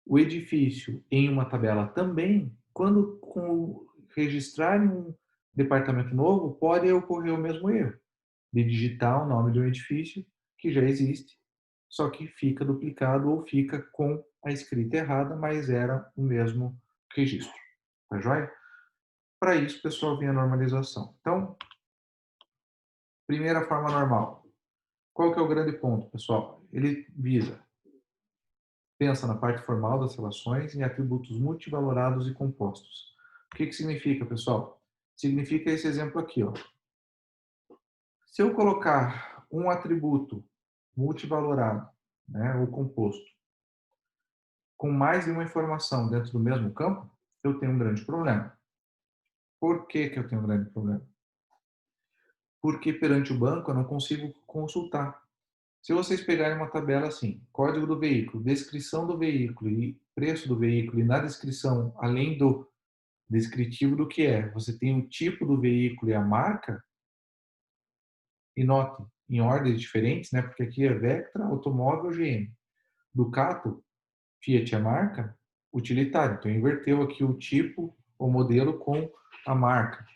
o edifício em uma tabela também, quando registrar em um departamento novo, pode ocorrer o mesmo erro de digitar o nome do edifício que já existe, só que fica duplicado ou fica com a escrita errada, mas era o mesmo registro. Tá joia? Para isso, pessoal, vem a normalização. Então, primeira forma normal. Qual que é o grande ponto, pessoal? Ele visa, pensa na parte formal das relações em atributos multivalorados e compostos. O que significa, pessoal? Significa esse exemplo aqui, ó. Se eu colocar um atributo multivalorado, né, ou composto, com mais de uma informação dentro do mesmo campo, eu tenho um grande problema. Por que eu tenho um grande problema? Porque perante o banco eu não consigo consultar. Se vocês pegarem uma tabela assim, código do veículo, descrição do veículo e preço do veículo, e na descrição, além do descritivo do que é, você tem o tipo do veículo e a marca, e note, em ordens diferentes, né? Porque aqui é Vectra, automóvel, GM. Ducato, Fiat é a marca, utilitário. Então, inverteu aqui o tipo, o modelo com a marca.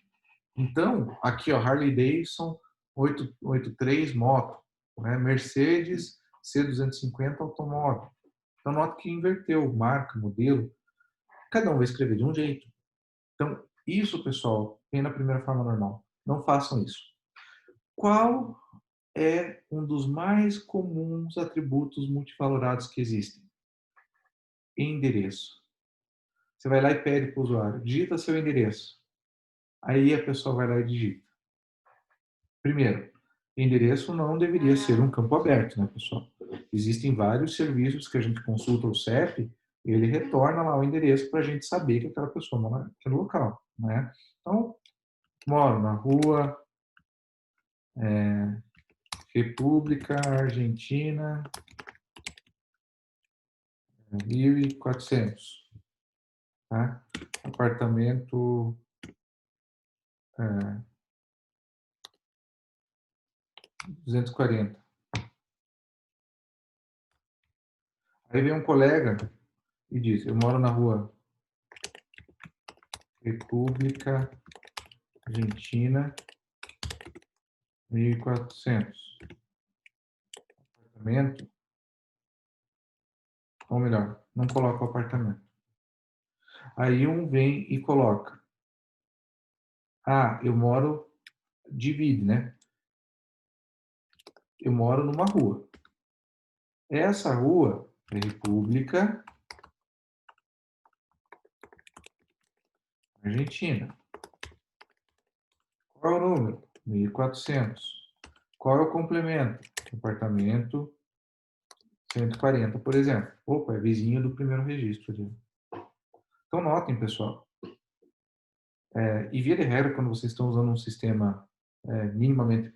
Então, aqui, ó, Harley Davidson 883 moto, né? Mercedes C250 automóvel. Então, nota que inverteu marca, modelo. Cada um vai escrever de um jeito. Então, isso, pessoal, tem na primeira forma normal. Não façam isso. Qual é um dos mais comuns atributos multivalorados que existem? Endereço. Você vai lá e pede para o usuário, digita seu endereço. Aí a pessoa vai lá e digita. Primeiro, endereço não deveria ser um campo aberto, né, pessoal? Existem vários serviços que a gente consulta o CEP, ele retorna lá o endereço para a gente saber que aquela pessoa mora naquele local, né? Então, moro na rua República Argentina 1400, tá? Apartamento 240. Aí vem um colega e diz, eu moro na rua República Argentina 1400. Apartamento, ou melhor, não coloca o apartamento. Aí um vem e coloca, eu moro, divide, né? Eu moro numa rua. Essa rua é República Argentina. Qual é o número? 1400. Qual é o complemento? Departamento 140, por exemplo. Opa, é vizinho do primeiro registro ali. Então, notem, pessoal. E via de regra, quando vocês estão usando um sistema minimamente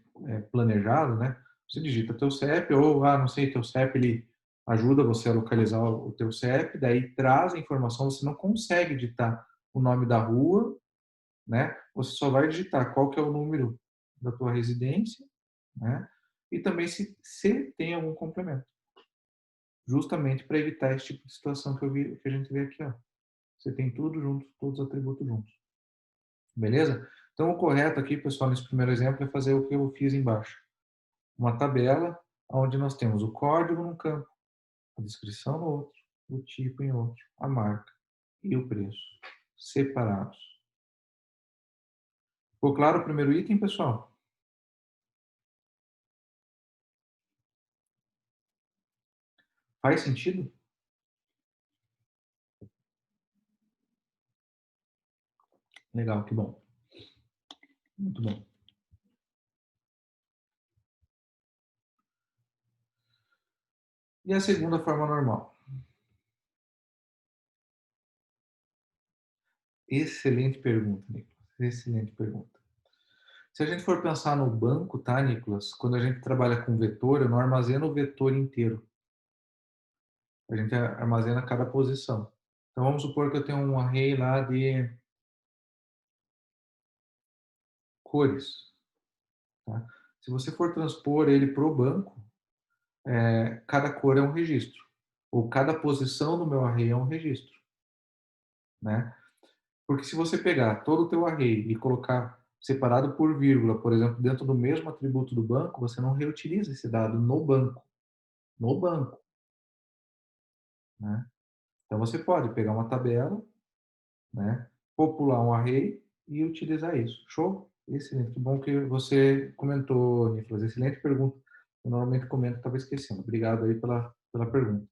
planejado, né? Você digita teu CEP ou, não sei, teu CEP, ele ajuda você a localizar o teu CEP, daí traz a informação, você não consegue digitar o nome da rua, né? Você só vai digitar qual que é o número da tua residência, né? E também se tem algum complemento. Justamente para evitar esse tipo de situação que a gente vê aqui, ó. Você tem tudo junto, todos os atributos juntos. Beleza? Então, o correto aqui, pessoal, nesse primeiro exemplo, é fazer o que eu fiz embaixo. Uma tabela onde nós temos o código num campo, a descrição no outro, o tipo em outro, a marca e o preço, separados. Ficou claro o primeiro item, pessoal? Faz sentido? Legal, que bom. Muito bom. E a segunda forma normal? Excelente pergunta, Nicolas. Excelente pergunta. Se a gente for pensar no banco, tá, Nicolas? Quando a gente trabalha com vetor, eu não armazeno o vetor inteiro. A gente armazena cada posição. Então, vamos supor que eu tenho um array lá de cores. Tá? Se você for transpor ele para o banco, cada cor é um registro. Ou cada posição do meu array é um registro. Né? Porque se você pegar todo o teu array e colocar separado por vírgula, por exemplo, dentro do mesmo atributo do banco, você não reutiliza esse dado no banco. No banco. Né? Então, você pode pegar uma tabela, né? Popular um array e utilizar isso. Show? Excelente. Que bom que você comentou, Nicolas. Excelente pergunta. Eu normalmente comento, estava esquecendo. Obrigado aí pela pergunta.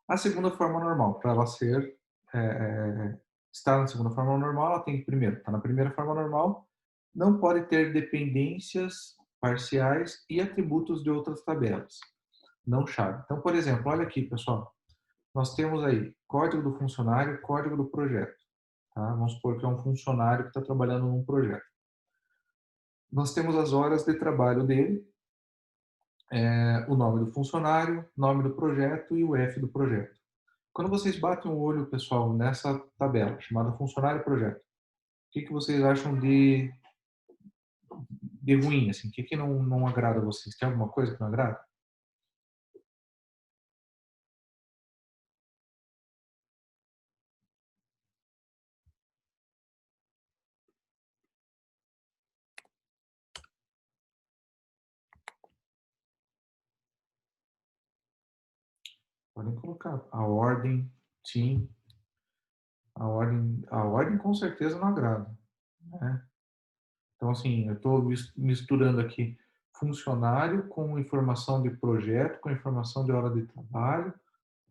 A segunda forma normal, para ela ser estar na segunda forma normal, ela tem que primeiro estar na primeira forma normal, não pode ter dependências parciais e atributos de outras tabelas. Não chave. Então, por exemplo, olha aqui, pessoal. Nós temos aí código do funcionário, código do projeto. Tá? Vamos supor que é um funcionário que está trabalhando num projeto. Nós temos as horas de trabalho dele, o nome do funcionário, nome do projeto e o F do projeto. Quando vocês batem o olho, pessoal, nessa tabela chamada funcionário projeto, o que vocês acham de ruim? Assim? O que não agrada a vocês? Tem alguma coisa que não agrada? Podem colocar a ordem, sim, a ordem com certeza não agrada, né? Então, assim, eu estou misturando aqui funcionário com informação de projeto, com informação de hora de trabalho.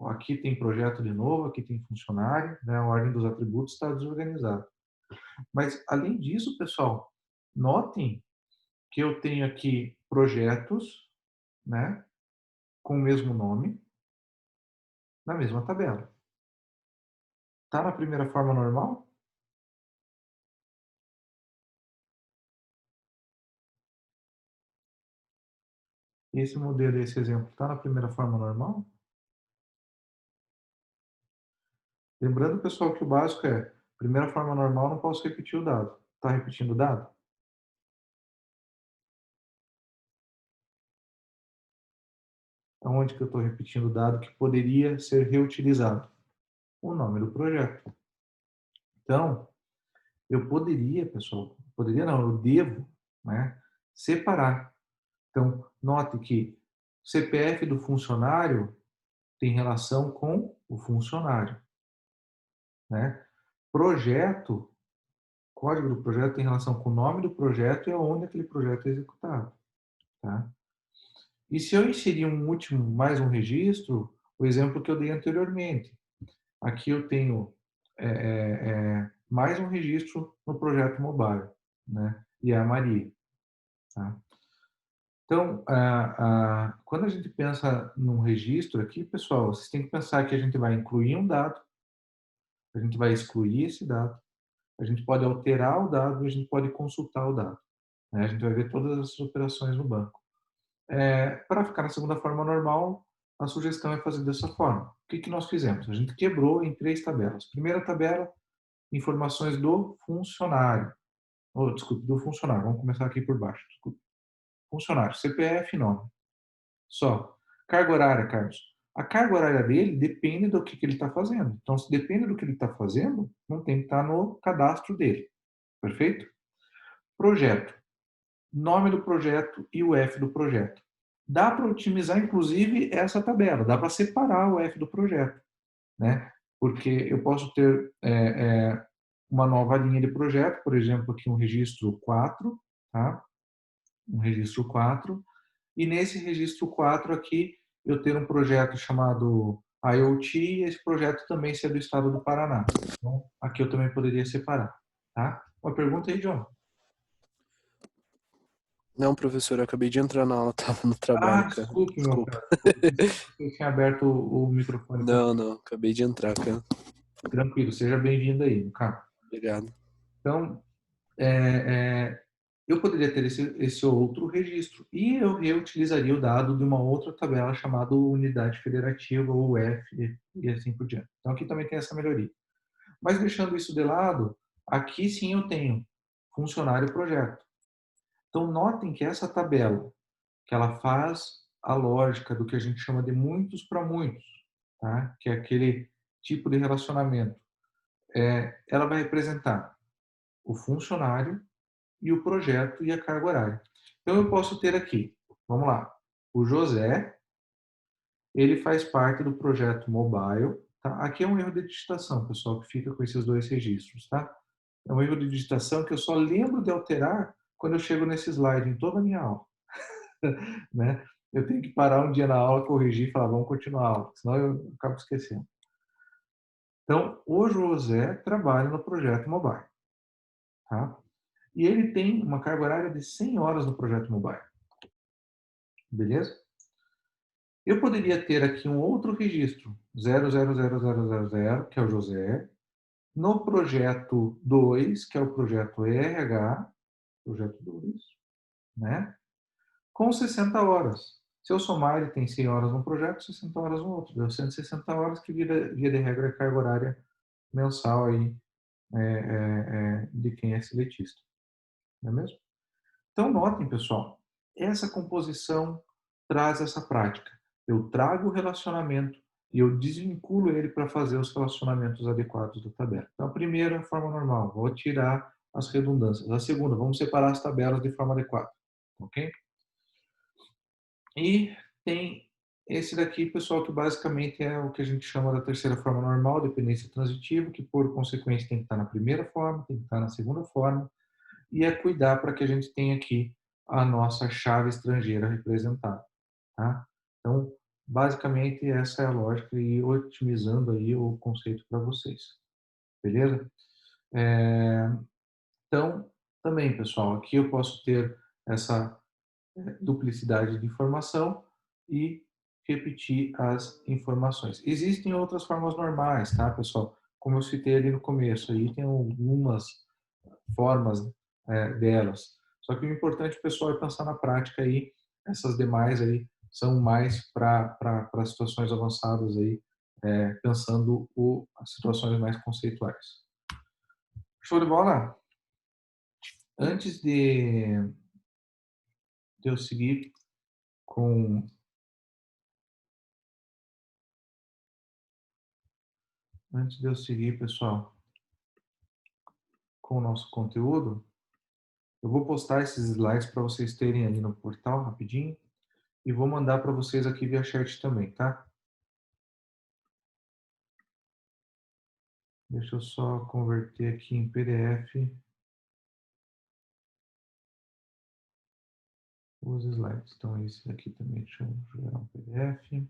Aqui tem projeto de novo, aqui tem funcionário, né? A ordem dos atributos está desorganizada. Mas, além disso, pessoal, notem que eu tenho aqui projetos, né? Com o mesmo nome, na mesma tabela. Está na primeira forma normal? Esse modelo, esse exemplo, está na primeira forma normal? Lembrando, pessoal, que o básico é, primeira forma normal, não posso repetir o dado. Está repetindo o dado? Aonde que eu estou repetindo o dado que poderia ser reutilizado? O nome do projeto. Então, eu poderia, pessoal, poderia não, eu devo, né, separar. Então, note que o CPF do funcionário tem relação com o funcionário, né? Projeto, código do projeto tem relação com o nome do projeto e aonde aquele projeto é executado, tá? E se eu inserir mais um registro, o exemplo que eu dei anteriormente, aqui eu tenho mais um registro no projeto mobile. né? E a Maria, tá? Então, quando a gente pensa num registro aqui, pessoal, vocês têm que pensar que a gente vai incluir um dado, a gente vai excluir esse dado, a gente pode alterar o dado e a gente pode consultar o dado, né? A gente vai ver todas essas operações no banco. Para ficar na segunda forma normal, a sugestão é fazer dessa forma. O que nós fizemos? A gente quebrou em 3 tabelas. Primeira tabela, informações do funcionário. Desculpe, do funcionário. Vamos começar aqui por baixo. Desculpe. Funcionário, CPF e nome. Só. Carga horária, Carlos. A carga horária dele depende do que ele está fazendo. Então, se depende do que ele está fazendo, não tem que estar no cadastro dele. Perfeito? Projeto. Nome do projeto e o F do projeto. Dá para otimizar, inclusive, essa tabela. Dá para separar o F do projeto, né? Porque eu posso ter uma nova linha de projeto, por exemplo, aqui um registro 4, tá? Um registro 4. E nesse registro 4 aqui, eu ter um projeto chamado IoT, e esse projeto também ser do estado do Paraná. Então, aqui eu também poderia separar, tá? Uma pergunta aí, John? Não, professor, eu acabei de entrar na aula, tava no trabalho, cara. Desculpe, meu Desculpa. cara. Desculpe. Eu tinha aberto o microfone para Não, não, acabei de entrar, cara. tranquilo. Seja bem-vindo aí, cara. Obrigado. Então, é, eu poderia ter esse outro registro e eu reutilizaria o dado de uma outra tabela chamada unidade federativa, ou UF, e assim por diante. Então, aqui também tem essa melhoria. Mas deixando isso de lado, aqui sim eu tenho funcionário e projeto. Então, notem que essa tabela, que ela faz a lógica do que a gente chama de muitos para muitos, tá? Que é aquele tipo de relacionamento. Ela vai representar o funcionário e o projeto e a carga horária. Então, eu posso ter aqui, vamos lá, o José, ele faz parte do projeto mobile, tá? Aqui é um erro de digitação, pessoal, que fica com esses dois registros, tá? É um erro de digitação que eu só lembro de alterar quando eu chego nesse slide em toda a minha aula, né? Eu tenho que parar um dia na aula, corrigir e falar, vamos continuar a aula, senão eu acabo esquecendo. Então, o José trabalha no projeto mobile, tá? E ele tem uma carga horária de 100 horas no projeto mobile, beleza? Eu poderia ter aqui um outro registro, 000000, que é o José, no projeto 2, que é o projeto RH, projeto 2, né? Com 60 horas. Se eu somar, ele tem 100 horas num projeto, 60 horas no outro. Deu 160 horas, que via de regra é carga horária mensal aí, de quem é seletista. Não é mesmo? Então, notem, pessoal, essa composição traz essa prática. Eu trago o relacionamento e eu desvinculo ele para fazer os relacionamentos adequados da tabela. Então, a primeira, forma normal, vou tirar as redundâncias. A segunda, vamos separar as tabelas de forma adequada. Ok? E tem esse daqui, pessoal, que basicamente é o que a gente chama da terceira forma normal, dependência transitiva, que por consequência tem que estar na primeira forma, tem que estar na segunda forma, e é cuidar para que a gente tenha aqui a nossa chave estrangeira representada, tá? Então, basicamente essa é a lógica e otimizando aí o conceito para vocês, beleza? Então, também, pessoal, aqui eu posso ter essa duplicidade de informação e repetir as informações. Existem outras formas normais, tá, pessoal? Como eu citei ali no começo, aí tem algumas formas delas. Só que o importante, pessoal, é pensar na prática aí. Essas demais aí são mais para situações avançadas aí, pensando as situações mais conceituais. Show de bola? Antes de eu seguir com antes de eu seguir, pessoal, com o nosso conteúdo, eu vou postar esses slides para vocês terem ali no portal rapidinho e vou mandar para vocês aqui via chat também, tá? Deixa eu só converter aqui em PDF os slides. Então, esse daqui também, deixa eu gerar um PDF.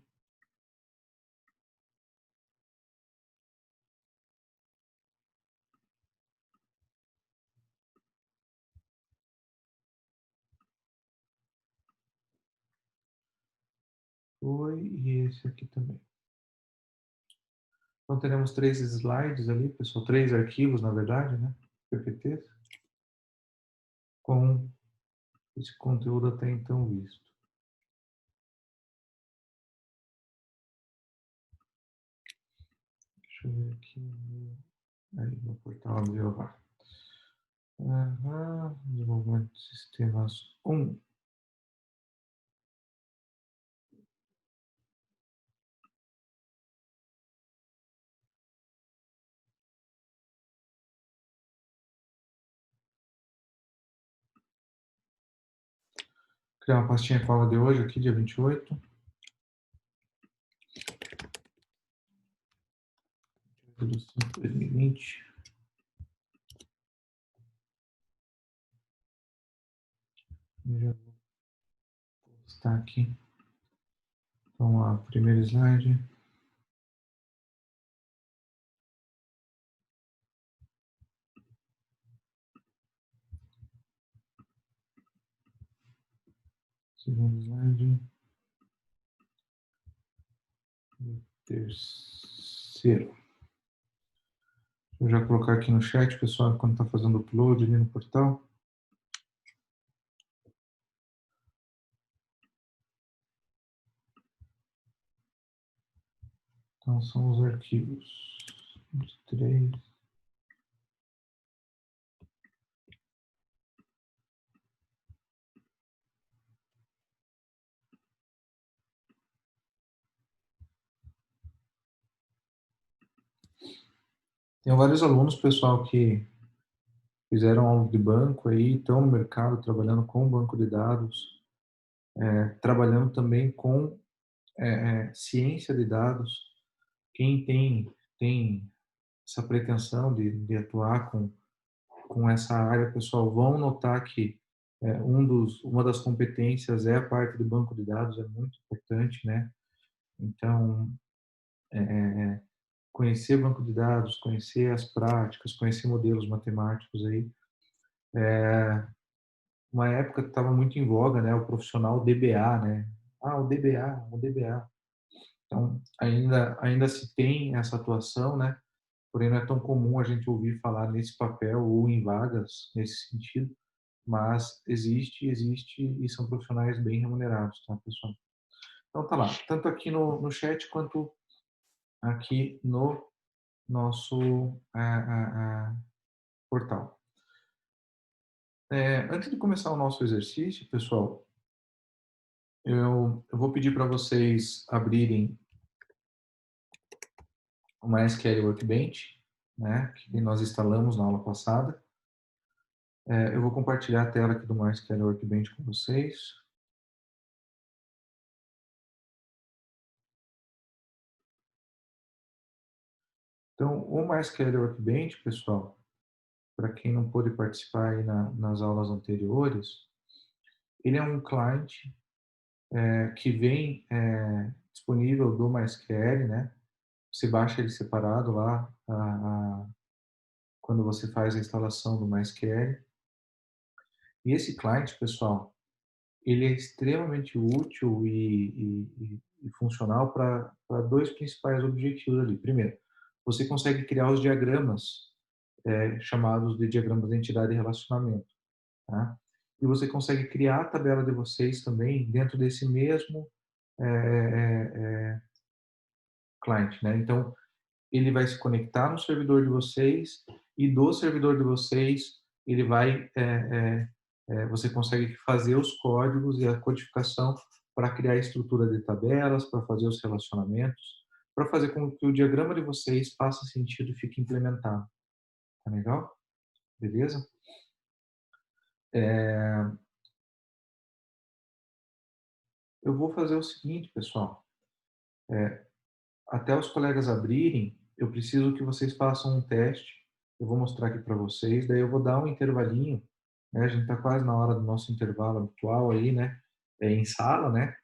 Foi, e esse aqui também. Então, teremos 3 slides ali, pessoal, 3 arquivos, na verdade, né? PPTs, com esse conteúdo até então visto. Deixa eu ver aqui. Aí, no portal de Jeová. Desenvolvimento de sistemas 1. Criar uma pastinha com a aula de hoje aqui, dia 28. De 2020. Já vou postar aqui. Então, lá, primeiro slide. Segundo slide. E terceiro. Vou já colocar aqui no chat, pessoal, quando está fazendo o upload ali no portal. Então, são os arquivos. 3. Tem vários alunos, pessoal, que fizeram aula de banco aí, estão no mercado trabalhando com banco de dados, trabalhando também com ciência de dados. Quem tem essa pretensão de atuar com essa área, pessoal, vão notar que uma das competências é a parte do banco de dados, é muito importante, né? Então, conhecer banco de dados, conhecer as práticas, conhecer modelos matemáticos aí. Uma época que estava muito em voga, né? O profissional DBA, né? O DBA, o DBA. Então, ainda se tem essa atuação, né? Porém, não é tão comum a gente ouvir falar nesse papel ou em vagas nesse sentido, mas existe e são profissionais bem remunerados, tá, pessoal? Então, tá lá, tanto aqui no chat quanto aqui no nosso portal. Antes de começar o nosso exercício, pessoal, eu vou pedir para vocês abrirem o MySQL Workbench, né, que nós instalamos na aula passada. Eu vou compartilhar a tela aqui do MySQL Workbench com vocês. Então, o MySQL Workbench, pessoal, para quem não pôde participar aí nas aulas anteriores, ele é um client que vem disponível do MySQL, né? Você baixa ele separado lá quando você faz a instalação do MySQL. E esse client, pessoal, ele é extremamente útil e funcional para dois principais objetivos ali. Primeiro, você consegue criar os diagramas chamados de diagramas de entidade e relacionamento. Tá? E você consegue criar a tabela de vocês também dentro desse mesmo client. Né? Então, ele vai se conectar no servidor de vocês e do servidor de vocês ele vai você consegue fazer os códigos e a codificação para criar a estrutura de tabelas, para fazer os relacionamentos, para fazer com que o diagrama de vocês faça sentido e fique implementado. Tá legal? Beleza? Eu vou fazer o seguinte, pessoal. Até os colegas abrirem, eu preciso que vocês façam um teste. Eu vou mostrar aqui para vocês, daí eu vou dar um intervalinho, né? A gente está quase na hora do nosso intervalo habitual aí, né? Em sala, né?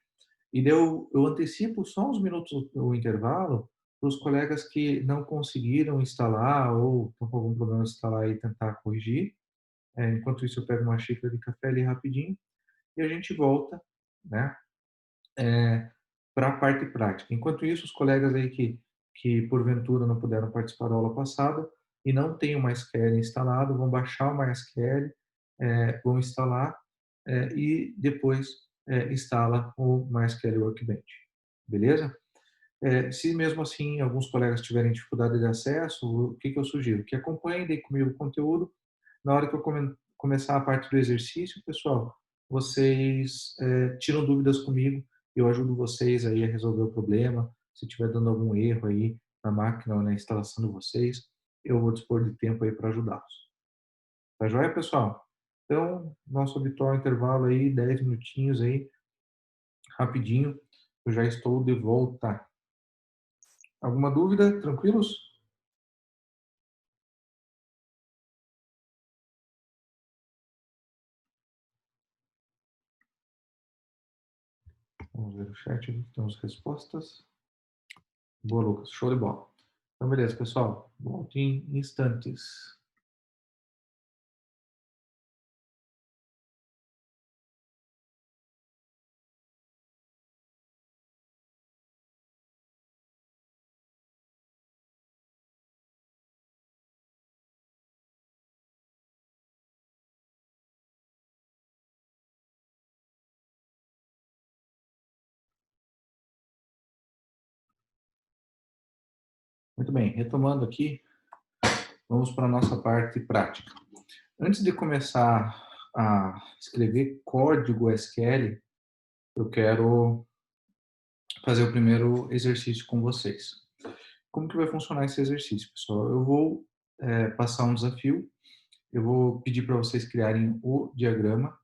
E daí eu antecipo só uns minutos o intervalo para os colegas que não conseguiram instalar ou estão com algum problema de instalar e tentar corrigir. Enquanto isso, eu pego uma xícara de café ali rapidinho e a gente volta, né? para a parte prática. Enquanto isso, os colegas aí que porventura não puderam participar da aula passada e não têm o MySQL instalado, vão baixar o MySQL, vão instalar e depois instala o MySQL Workbench. Beleza? Se mesmo assim alguns colegas tiverem dificuldade de acesso, o que eu sugiro? Que acompanhem daí comigo o conteúdo. Na hora que eu começar a parte do exercício, pessoal, vocês tiram dúvidas comigo, eu ajudo vocês aí a resolver o problema. Se estiver dando algum erro aí na máquina ou na instalação de vocês, eu vou dispor de tempo aí para ajudá-los. Tá joia, pessoal? Então, nosso habitual intervalo aí, 10 minutinhos aí, rapidinho, eu já estou de volta. Alguma dúvida? Tranquilos? Vamos ver o chat aqui, temos respostas. Boa, Lucas. Show de bola. Então, beleza, pessoal. Volto em instantes. Muito bem, retomando aqui, vamos para a nossa parte prática. Antes de começar a escrever código SQL, eu quero fazer o primeiro exercício com vocês. Como que vai funcionar esse exercício, pessoal? Eu vou passar um desafio, eu vou pedir para vocês criarem o diagrama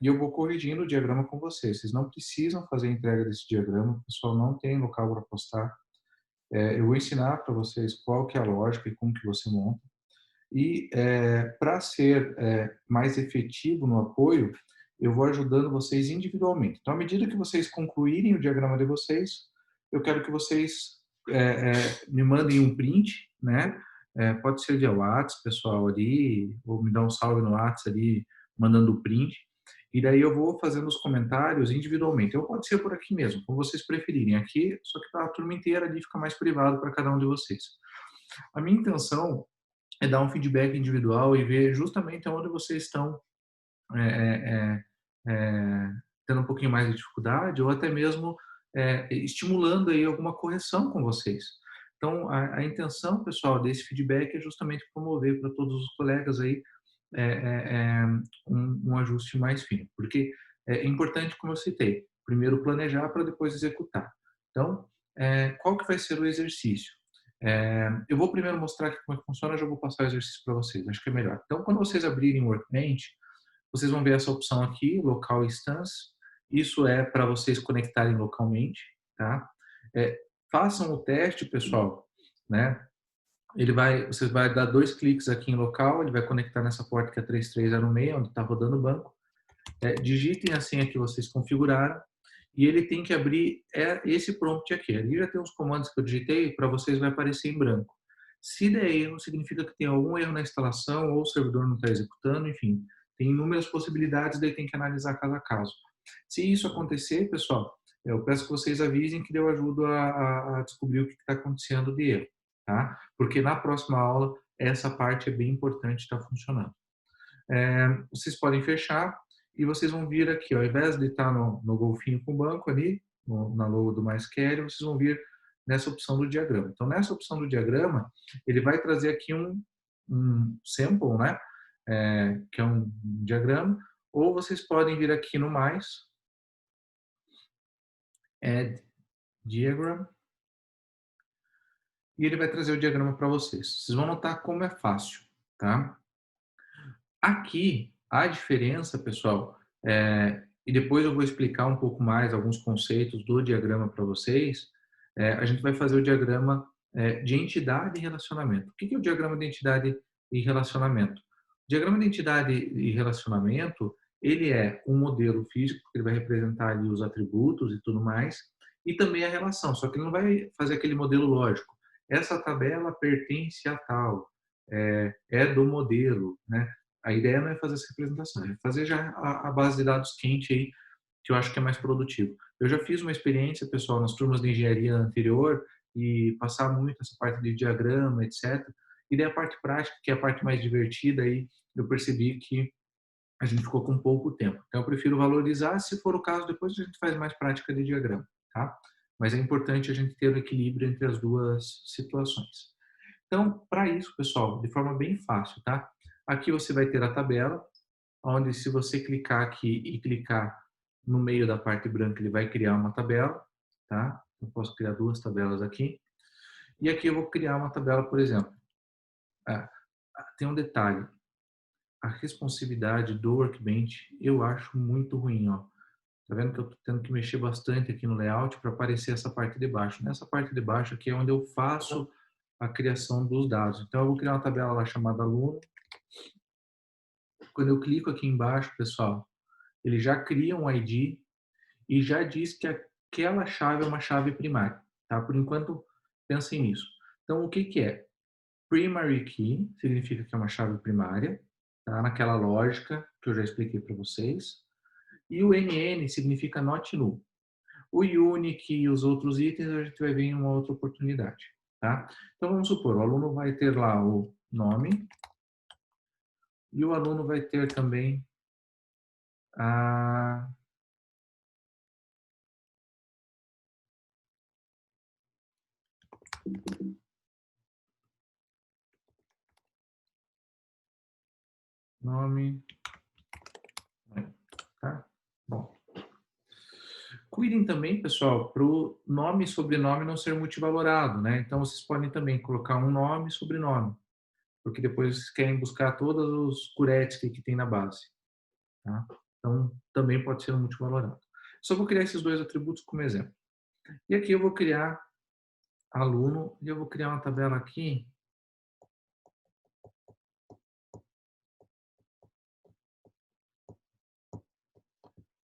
e eu vou corrigindo o diagrama com vocês. Vocês não precisam fazer a entrega desse diagrama, o pessoal não tem local para postar. Eu vou ensinar para vocês qual que é a lógica e como que você monta. E para ser mais efetivo no apoio, eu vou ajudando vocês individualmente. Então, à medida que vocês concluírem o diagrama de vocês, eu quero que vocês me mandem um print, né? Pode ser via WhatsApp, pessoal, ali, ou me dá um salve no WhatsApp ali, mandando o print. E daí eu vou fazendo os comentários individualmente. Ou pode ser por aqui mesmo, como vocês preferirem. Aqui, só que a turma inteira ali fica mais privado para cada um de vocês. A minha intenção é dar um feedback individual e ver justamente onde vocês estão é, é, tendo um pouquinho mais de dificuldade ou até mesmo estimulando aí alguma correção com vocês. Então, a intenção, pessoal, desse feedback é justamente promover para todos os colegas aí é, é, é, um ajuste mais fino, porque é importante, como eu citei, primeiro planejar para depois executar. Então, qual que vai ser o exercício? Eu vou primeiro mostrar aqui como é que funciona, já vou passar o exercício para vocês, acho que é melhor. Então, quando vocês abrirem o Workbench, vocês vão ver essa opção aqui, Local Instance. Isso é para vocês conectarem localmente, tá? Façam o teste, pessoal, né? Você vai dar 2 cliques aqui em local, ele vai conectar nessa porta que é 3306, onde está rodando o banco. Digitem a senha que vocês configuraram e ele tem que abrir esse prompt aqui. Ali já tem uns comandos que eu digitei, para vocês vai aparecer em branco. Se der erro, significa que tem algum erro na instalação ou o servidor não está executando, enfim. Tem inúmeras possibilidades, daí tem que analisar caso a caso. Se isso acontecer, pessoal, eu peço que vocês avisem que eu ajudo a descobrir o que está acontecendo de erro, tá? Porque na próxima aula, essa parte é bem importante estar funcionando. Vocês podem fechar e vocês vão vir aqui, ó, ao invés de estar no golfinho com o banco ali, na logo do MySQL, vocês vão vir nessa opção do diagrama. Então, nessa opção do diagrama, ele vai trazer aqui um sample, né? Que é um diagrama, ou vocês podem vir aqui no mais, Add Diagram, e ele vai trazer o diagrama para vocês. Vocês vão notar como é fácil, tá? Aqui, a diferença, pessoal, e depois eu vou explicar um pouco mais alguns conceitos do diagrama para vocês, a gente vai fazer o diagrama de entidade e relacionamento. O que é o diagrama de entidade e relacionamento? O diagrama de entidade e relacionamento, ele é um modelo físico, que ele vai representar ali os atributos e tudo mais, e também a relação, só que ele não vai fazer aquele modelo lógico. Essa tabela pertence a tal, é do modelo, né? A ideia não é fazer essa representação, é fazer já a base de dados quente aí, que eu acho que é mais produtivo. Eu já fiz uma experiência, pessoal, nas turmas de engenharia anterior e passar muito essa parte de diagrama, etc. E daí a parte prática, que é a parte mais divertida, aí eu percebi que a gente ficou com pouco tempo. Então, eu prefiro valorizar, se for o caso, depois a gente faz mais prática de diagrama, tá? Mas é importante a gente ter o equilíbrio entre as duas situações. Então, para isso, pessoal, de forma bem fácil, tá? Aqui você vai ter a tabela, onde se você clicar aqui e clicar no meio da parte branca, ele vai criar uma tabela, tá? Eu posso criar duas tabelas aqui. E aqui eu vou criar uma tabela, por exemplo. Tem um detalhe, a responsividade do Workbench eu acho muito ruim, ó. Tá vendo que eu tô tendo que mexer bastante aqui no layout para aparecer essa parte de baixo. Nessa parte de baixo aqui é onde eu faço a criação dos dados. Então eu vou criar uma tabela lá chamada aluno. Quando eu clico aqui embaixo, pessoal, ele já cria um ID e já diz que aquela chave é uma chave primária, tá? Por enquanto, pensem nisso. Então, o que que é? Primary key significa que é uma chave primária, tá? Naquela lógica que eu já expliquei para vocês. E o NN significa not null. O unique e os outros itens a gente vai ver em uma outra oportunidade, tá? Então, vamos supor, o aluno vai ter lá o nome e o aluno vai ter também a nome, tá? Bom. Cuidem também, pessoal, para o nome e sobrenome não ser multivalorado, né? Então, vocês podem também colocar um nome e sobrenome, porque depois vocês querem buscar todos os curetes que tem na base, tá? Então, também pode ser um multivalorado. Só vou criar esses dois atributos como exemplo. E aqui eu vou criar aluno e eu vou criar uma tabela aqui.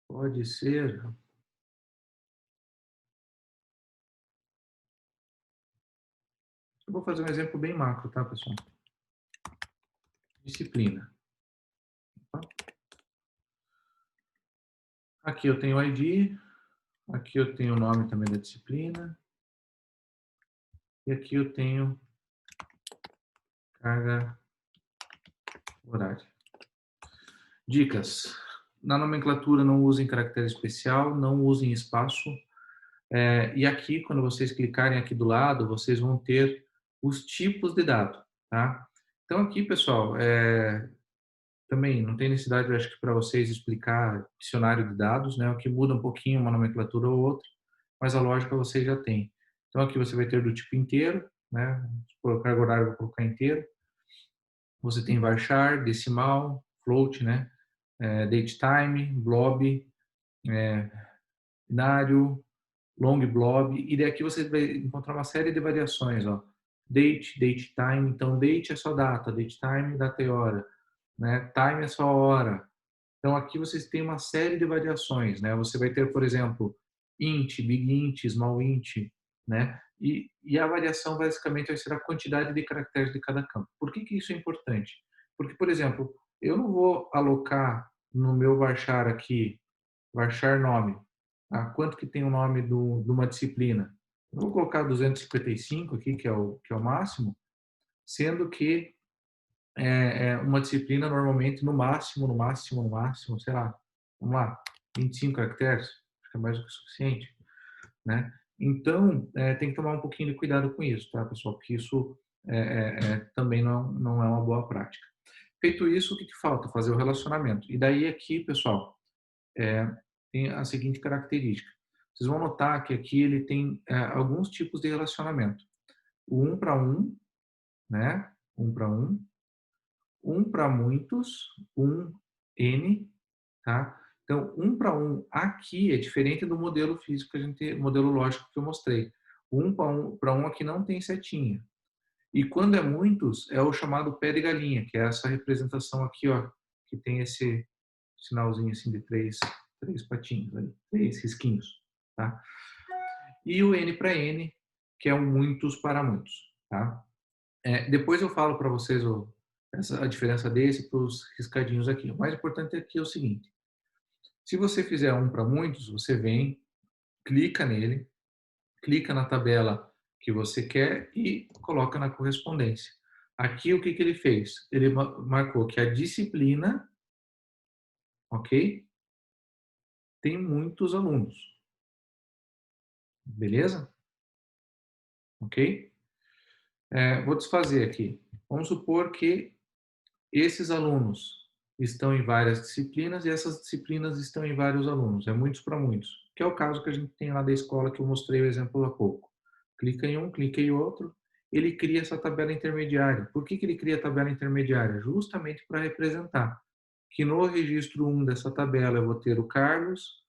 Pode ser. Eu vou fazer um exemplo bem macro, tá, pessoal? Disciplina. Aqui eu tenho o ID, aqui eu tenho o nome também da disciplina, e aqui eu tenho carga horária. Dicas. Na nomenclatura não usem caractere especial, não usem espaço. E aqui, quando vocês clicarem aqui do lado, vocês vão ter os tipos de dado, tá? Então aqui, pessoal, também não tem necessidade, eu acho que para vocês explicar dicionário de dados, né? O que muda um pouquinho uma nomenclatura ou outra, mas a lógica vocês já têm. Então aqui você vai ter do tipo inteiro, né? Se for carga horária, eu vou colocar inteiro. Você tem varchar, decimal, float, né? Datetime, blob, binário, long blob, e daqui você vai encontrar uma série de variações, ó. Date, date time, então date é só data, date time, data e hora, né? Time é só hora. Então aqui vocês têm uma série de variações, né? Você vai ter, por exemplo, int, big int, small int, né? E a variação basicamente vai ser a quantidade de caracteres de cada campo. Por que que isso é importante? Porque, por exemplo, eu não vou alocar no meu varchar aqui, varchar nome, tá? Quanto que tem o nome de uma disciplina? Eu vou colocar 255 aqui, que é o máximo, sendo que uma disciplina normalmente no máximo, sei lá, vamos lá, 25 caracteres, acho que é mais do que o suficiente, né? Então, tem que tomar um pouquinho de cuidado com isso, tá, pessoal? Porque isso também não é uma boa prática. Feito isso, o que falta? Fazer o relacionamento. E daí aqui, pessoal, tem a seguinte característica. Vocês vão notar que aqui ele tem alguns tipos de relacionamento. O 1 para 1, né? 1 para 1. Um para muitos, um N, tá? Então, 1 para 1 aqui é diferente do modelo físico, modelo lógico que eu mostrei. O 1 para 1 aqui não tem setinha. E quando é muitos, é o chamado pé de galinha, que é essa representação aqui, ó, que tem esse sinalzinho assim de três patinhos, ali, 3 risquinhos, tá? E o N para N, que é o muitos para muitos, tá? Depois eu falo para vocês a diferença desse para os riscadinhos aqui. O mais importante aqui é o seguinte: se você fizer 1 para muitos, você vem clica nele, clica na tabela que você quer e coloca na correspondência. Aqui, o que ele fez? Ele marcou que a disciplina, ok? Tem muitos alunos. Beleza? Ok? Vou desfazer aqui. Vamos supor que esses alunos estão em várias disciplinas e essas disciplinas estão em vários alunos. É muitos para muitos. Que é o caso que a gente tem lá da escola que eu mostrei o exemplo há pouco. Clica em um, clica em outro. Ele cria essa tabela intermediária. Por que ele cria a tabela intermediária? Justamente para representar que no registro 1 dessa tabela eu vou ter o Carlos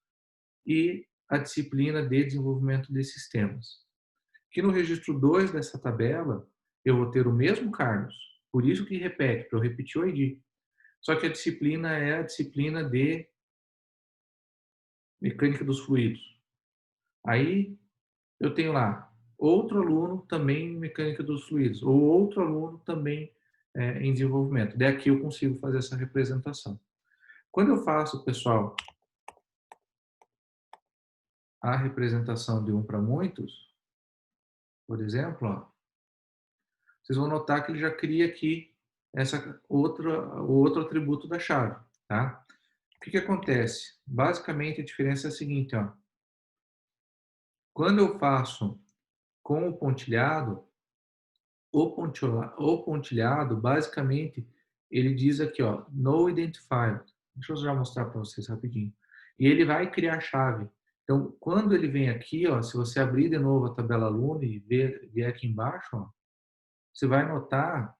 e a disciplina de desenvolvimento de sistemas. Que no registro 2 dessa tabela eu vou ter o mesmo Carlos. Por isso que repete, para eu repetir o ID. Só que a disciplina é a disciplina de mecânica dos fluidos. Aí eu tenho lá outro aluno também em mecânica dos fluidos, ou outro aluno também em desenvolvimento. Daqui eu consigo fazer essa representação. Quando eu faço, pessoal, a representação de um para muitos, por exemplo, ó, vocês vão notar que ele já cria aqui o outro atributo da chave, tá? O que acontece? Basicamente, a diferença é a seguinte, ó. Quando eu faço com o pontilhado, o pontilhado, basicamente, ele diz aqui, ó, no identifier. Deixa eu já mostrar para vocês rapidinho. E ele vai criar a chave. Então, quando ele vem aqui, ó, se você abrir de novo a tabela aluno e ver aqui embaixo, ó, você vai notar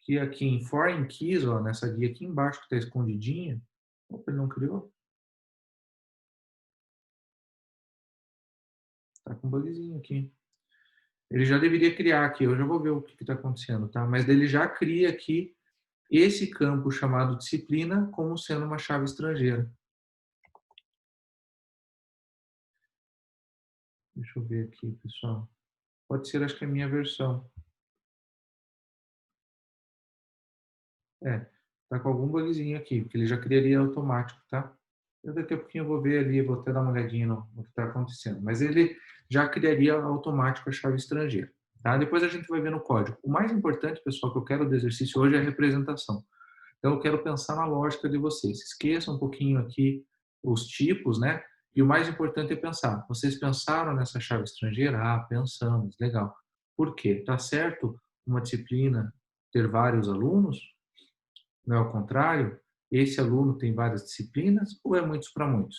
que aqui em Foreign Keys, ó, nessa guia aqui embaixo que está escondidinha, opa, ele não criou? Tá com um bugzinho aqui. Ele já deveria criar aqui, eu já vou ver o que está acontecendo, tá? Mas ele já cria aqui esse campo chamado disciplina como sendo uma chave estrangeira. Deixa eu ver aqui, pessoal. Pode ser, acho que é a minha versão. Tá com algum bugzinho aqui, porque ele já criaria automático, tá? Eu daqui a pouquinho eu vou ver ali, vou até dar uma olhadinha no que está acontecendo. Mas ele já criaria automático a chave estrangeira, tá? Depois a gente vai ver no código. O mais importante, pessoal, que eu quero do exercício hoje é a representação. Então, eu quero pensar na lógica de vocês. Esqueçam um pouquinho aqui os tipos, né? E o mais importante é pensar. Vocês pensaram nessa chave estrangeira? Ah, pensamos. Legal. Por quê? Tá certo uma disciplina ter vários alunos? Não é o contrário? Esse aluno tem várias disciplinas ou é muitos para muitos?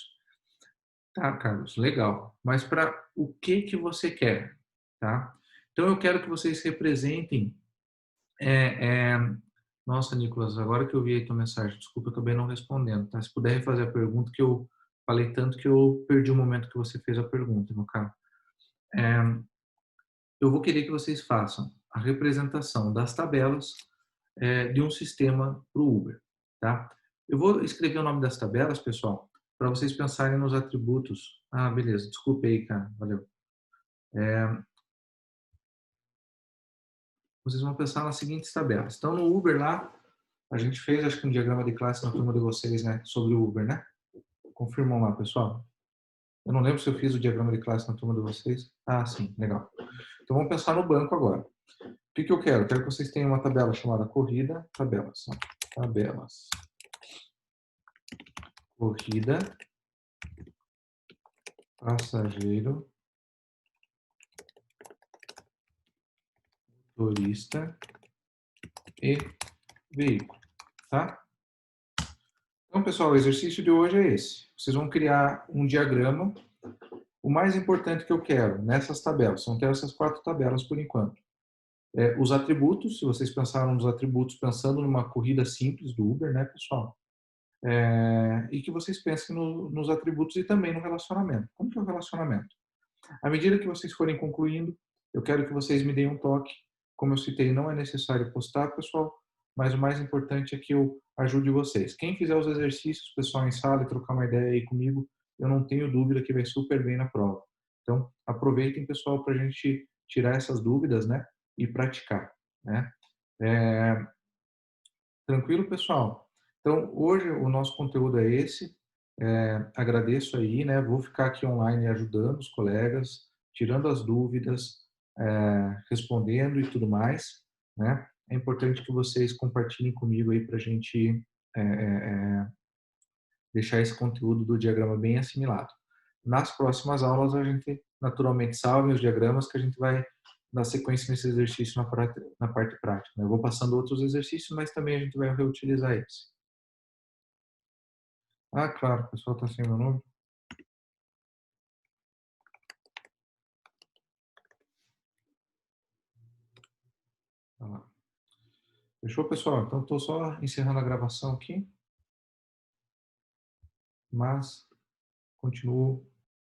Tá, Carlos, legal. Mas para o que você quer? Tá? Então, eu quero que vocês representem é, é, nossa, Nicolas, agora que eu vi a tua mensagem, desculpa, eu acabei não respondendo, tá? Se puder refazer a pergunta, que eu falei tanto que eu perdi o momento que você fez a pergunta, no caso. Eu vou querer que vocês façam a representação das tabelas de um sistema para o Uber, tá? Eu vou escrever o nome das tabelas, pessoal, para vocês pensarem nos atributos. Ah, beleza, desculpe aí, cara, valeu. Vocês vão pensar nas seguintes tabelas. Então, no Uber lá, a gente fez, acho que um diagrama de classe na turma de vocês, né, sobre o Uber, né? Confirmam lá, pessoal. Eu não lembro se eu fiz o diagrama de classe na turma de vocês. Ah, sim, legal. Então vamos pensar no banco agora. O que eu quero? Quero que vocês tenham uma tabela chamada corrida, tabelas. Tabelas. Corrida, passageiro, motorista e veículo, tá? Então, pessoal, o exercício de hoje é esse. Vocês vão criar um diagrama. O mais importante que eu quero nessas tabelas, são ter essas 4 tabelas por enquanto. Os atributos, se vocês pensaram nos atributos pensando numa corrida simples do Uber, né, pessoal? E que vocês pensem nos atributos e também no relacionamento. Como que é o relacionamento? À medida que vocês forem concluindo, eu quero que vocês me deem um toque. Como eu citei, não é necessário postar, pessoal, mas o mais importante é que eu ajude vocês. Quem fizer os exercícios, pessoal, em sala e trocar uma ideia aí comigo, eu não tenho dúvida que vai super bem na prova. Então, aproveitem, pessoal, para a gente tirar essas dúvidas, né? E praticar, né? Tranquilo, pessoal? Então, hoje o nosso conteúdo é esse. Agradeço aí, né? Vou ficar aqui online ajudando os colegas, tirando as dúvidas, respondendo e tudo mais, né? É importante que vocês compartilhem comigo aí para a gente é, é, é, deixar esse conteúdo do diagrama bem assimilado. Nas próximas aulas, a gente naturalmente salve os diagramas que a gente vai dar sequência nesse exercício na parte prática, né? Eu vou passando outros exercícios, mas também a gente vai reutilizar eles. Ah, claro, o pessoal está sem meu nome. Tá lá. Fechou, pessoal? Então, estou só encerrando a gravação aqui, mas continuo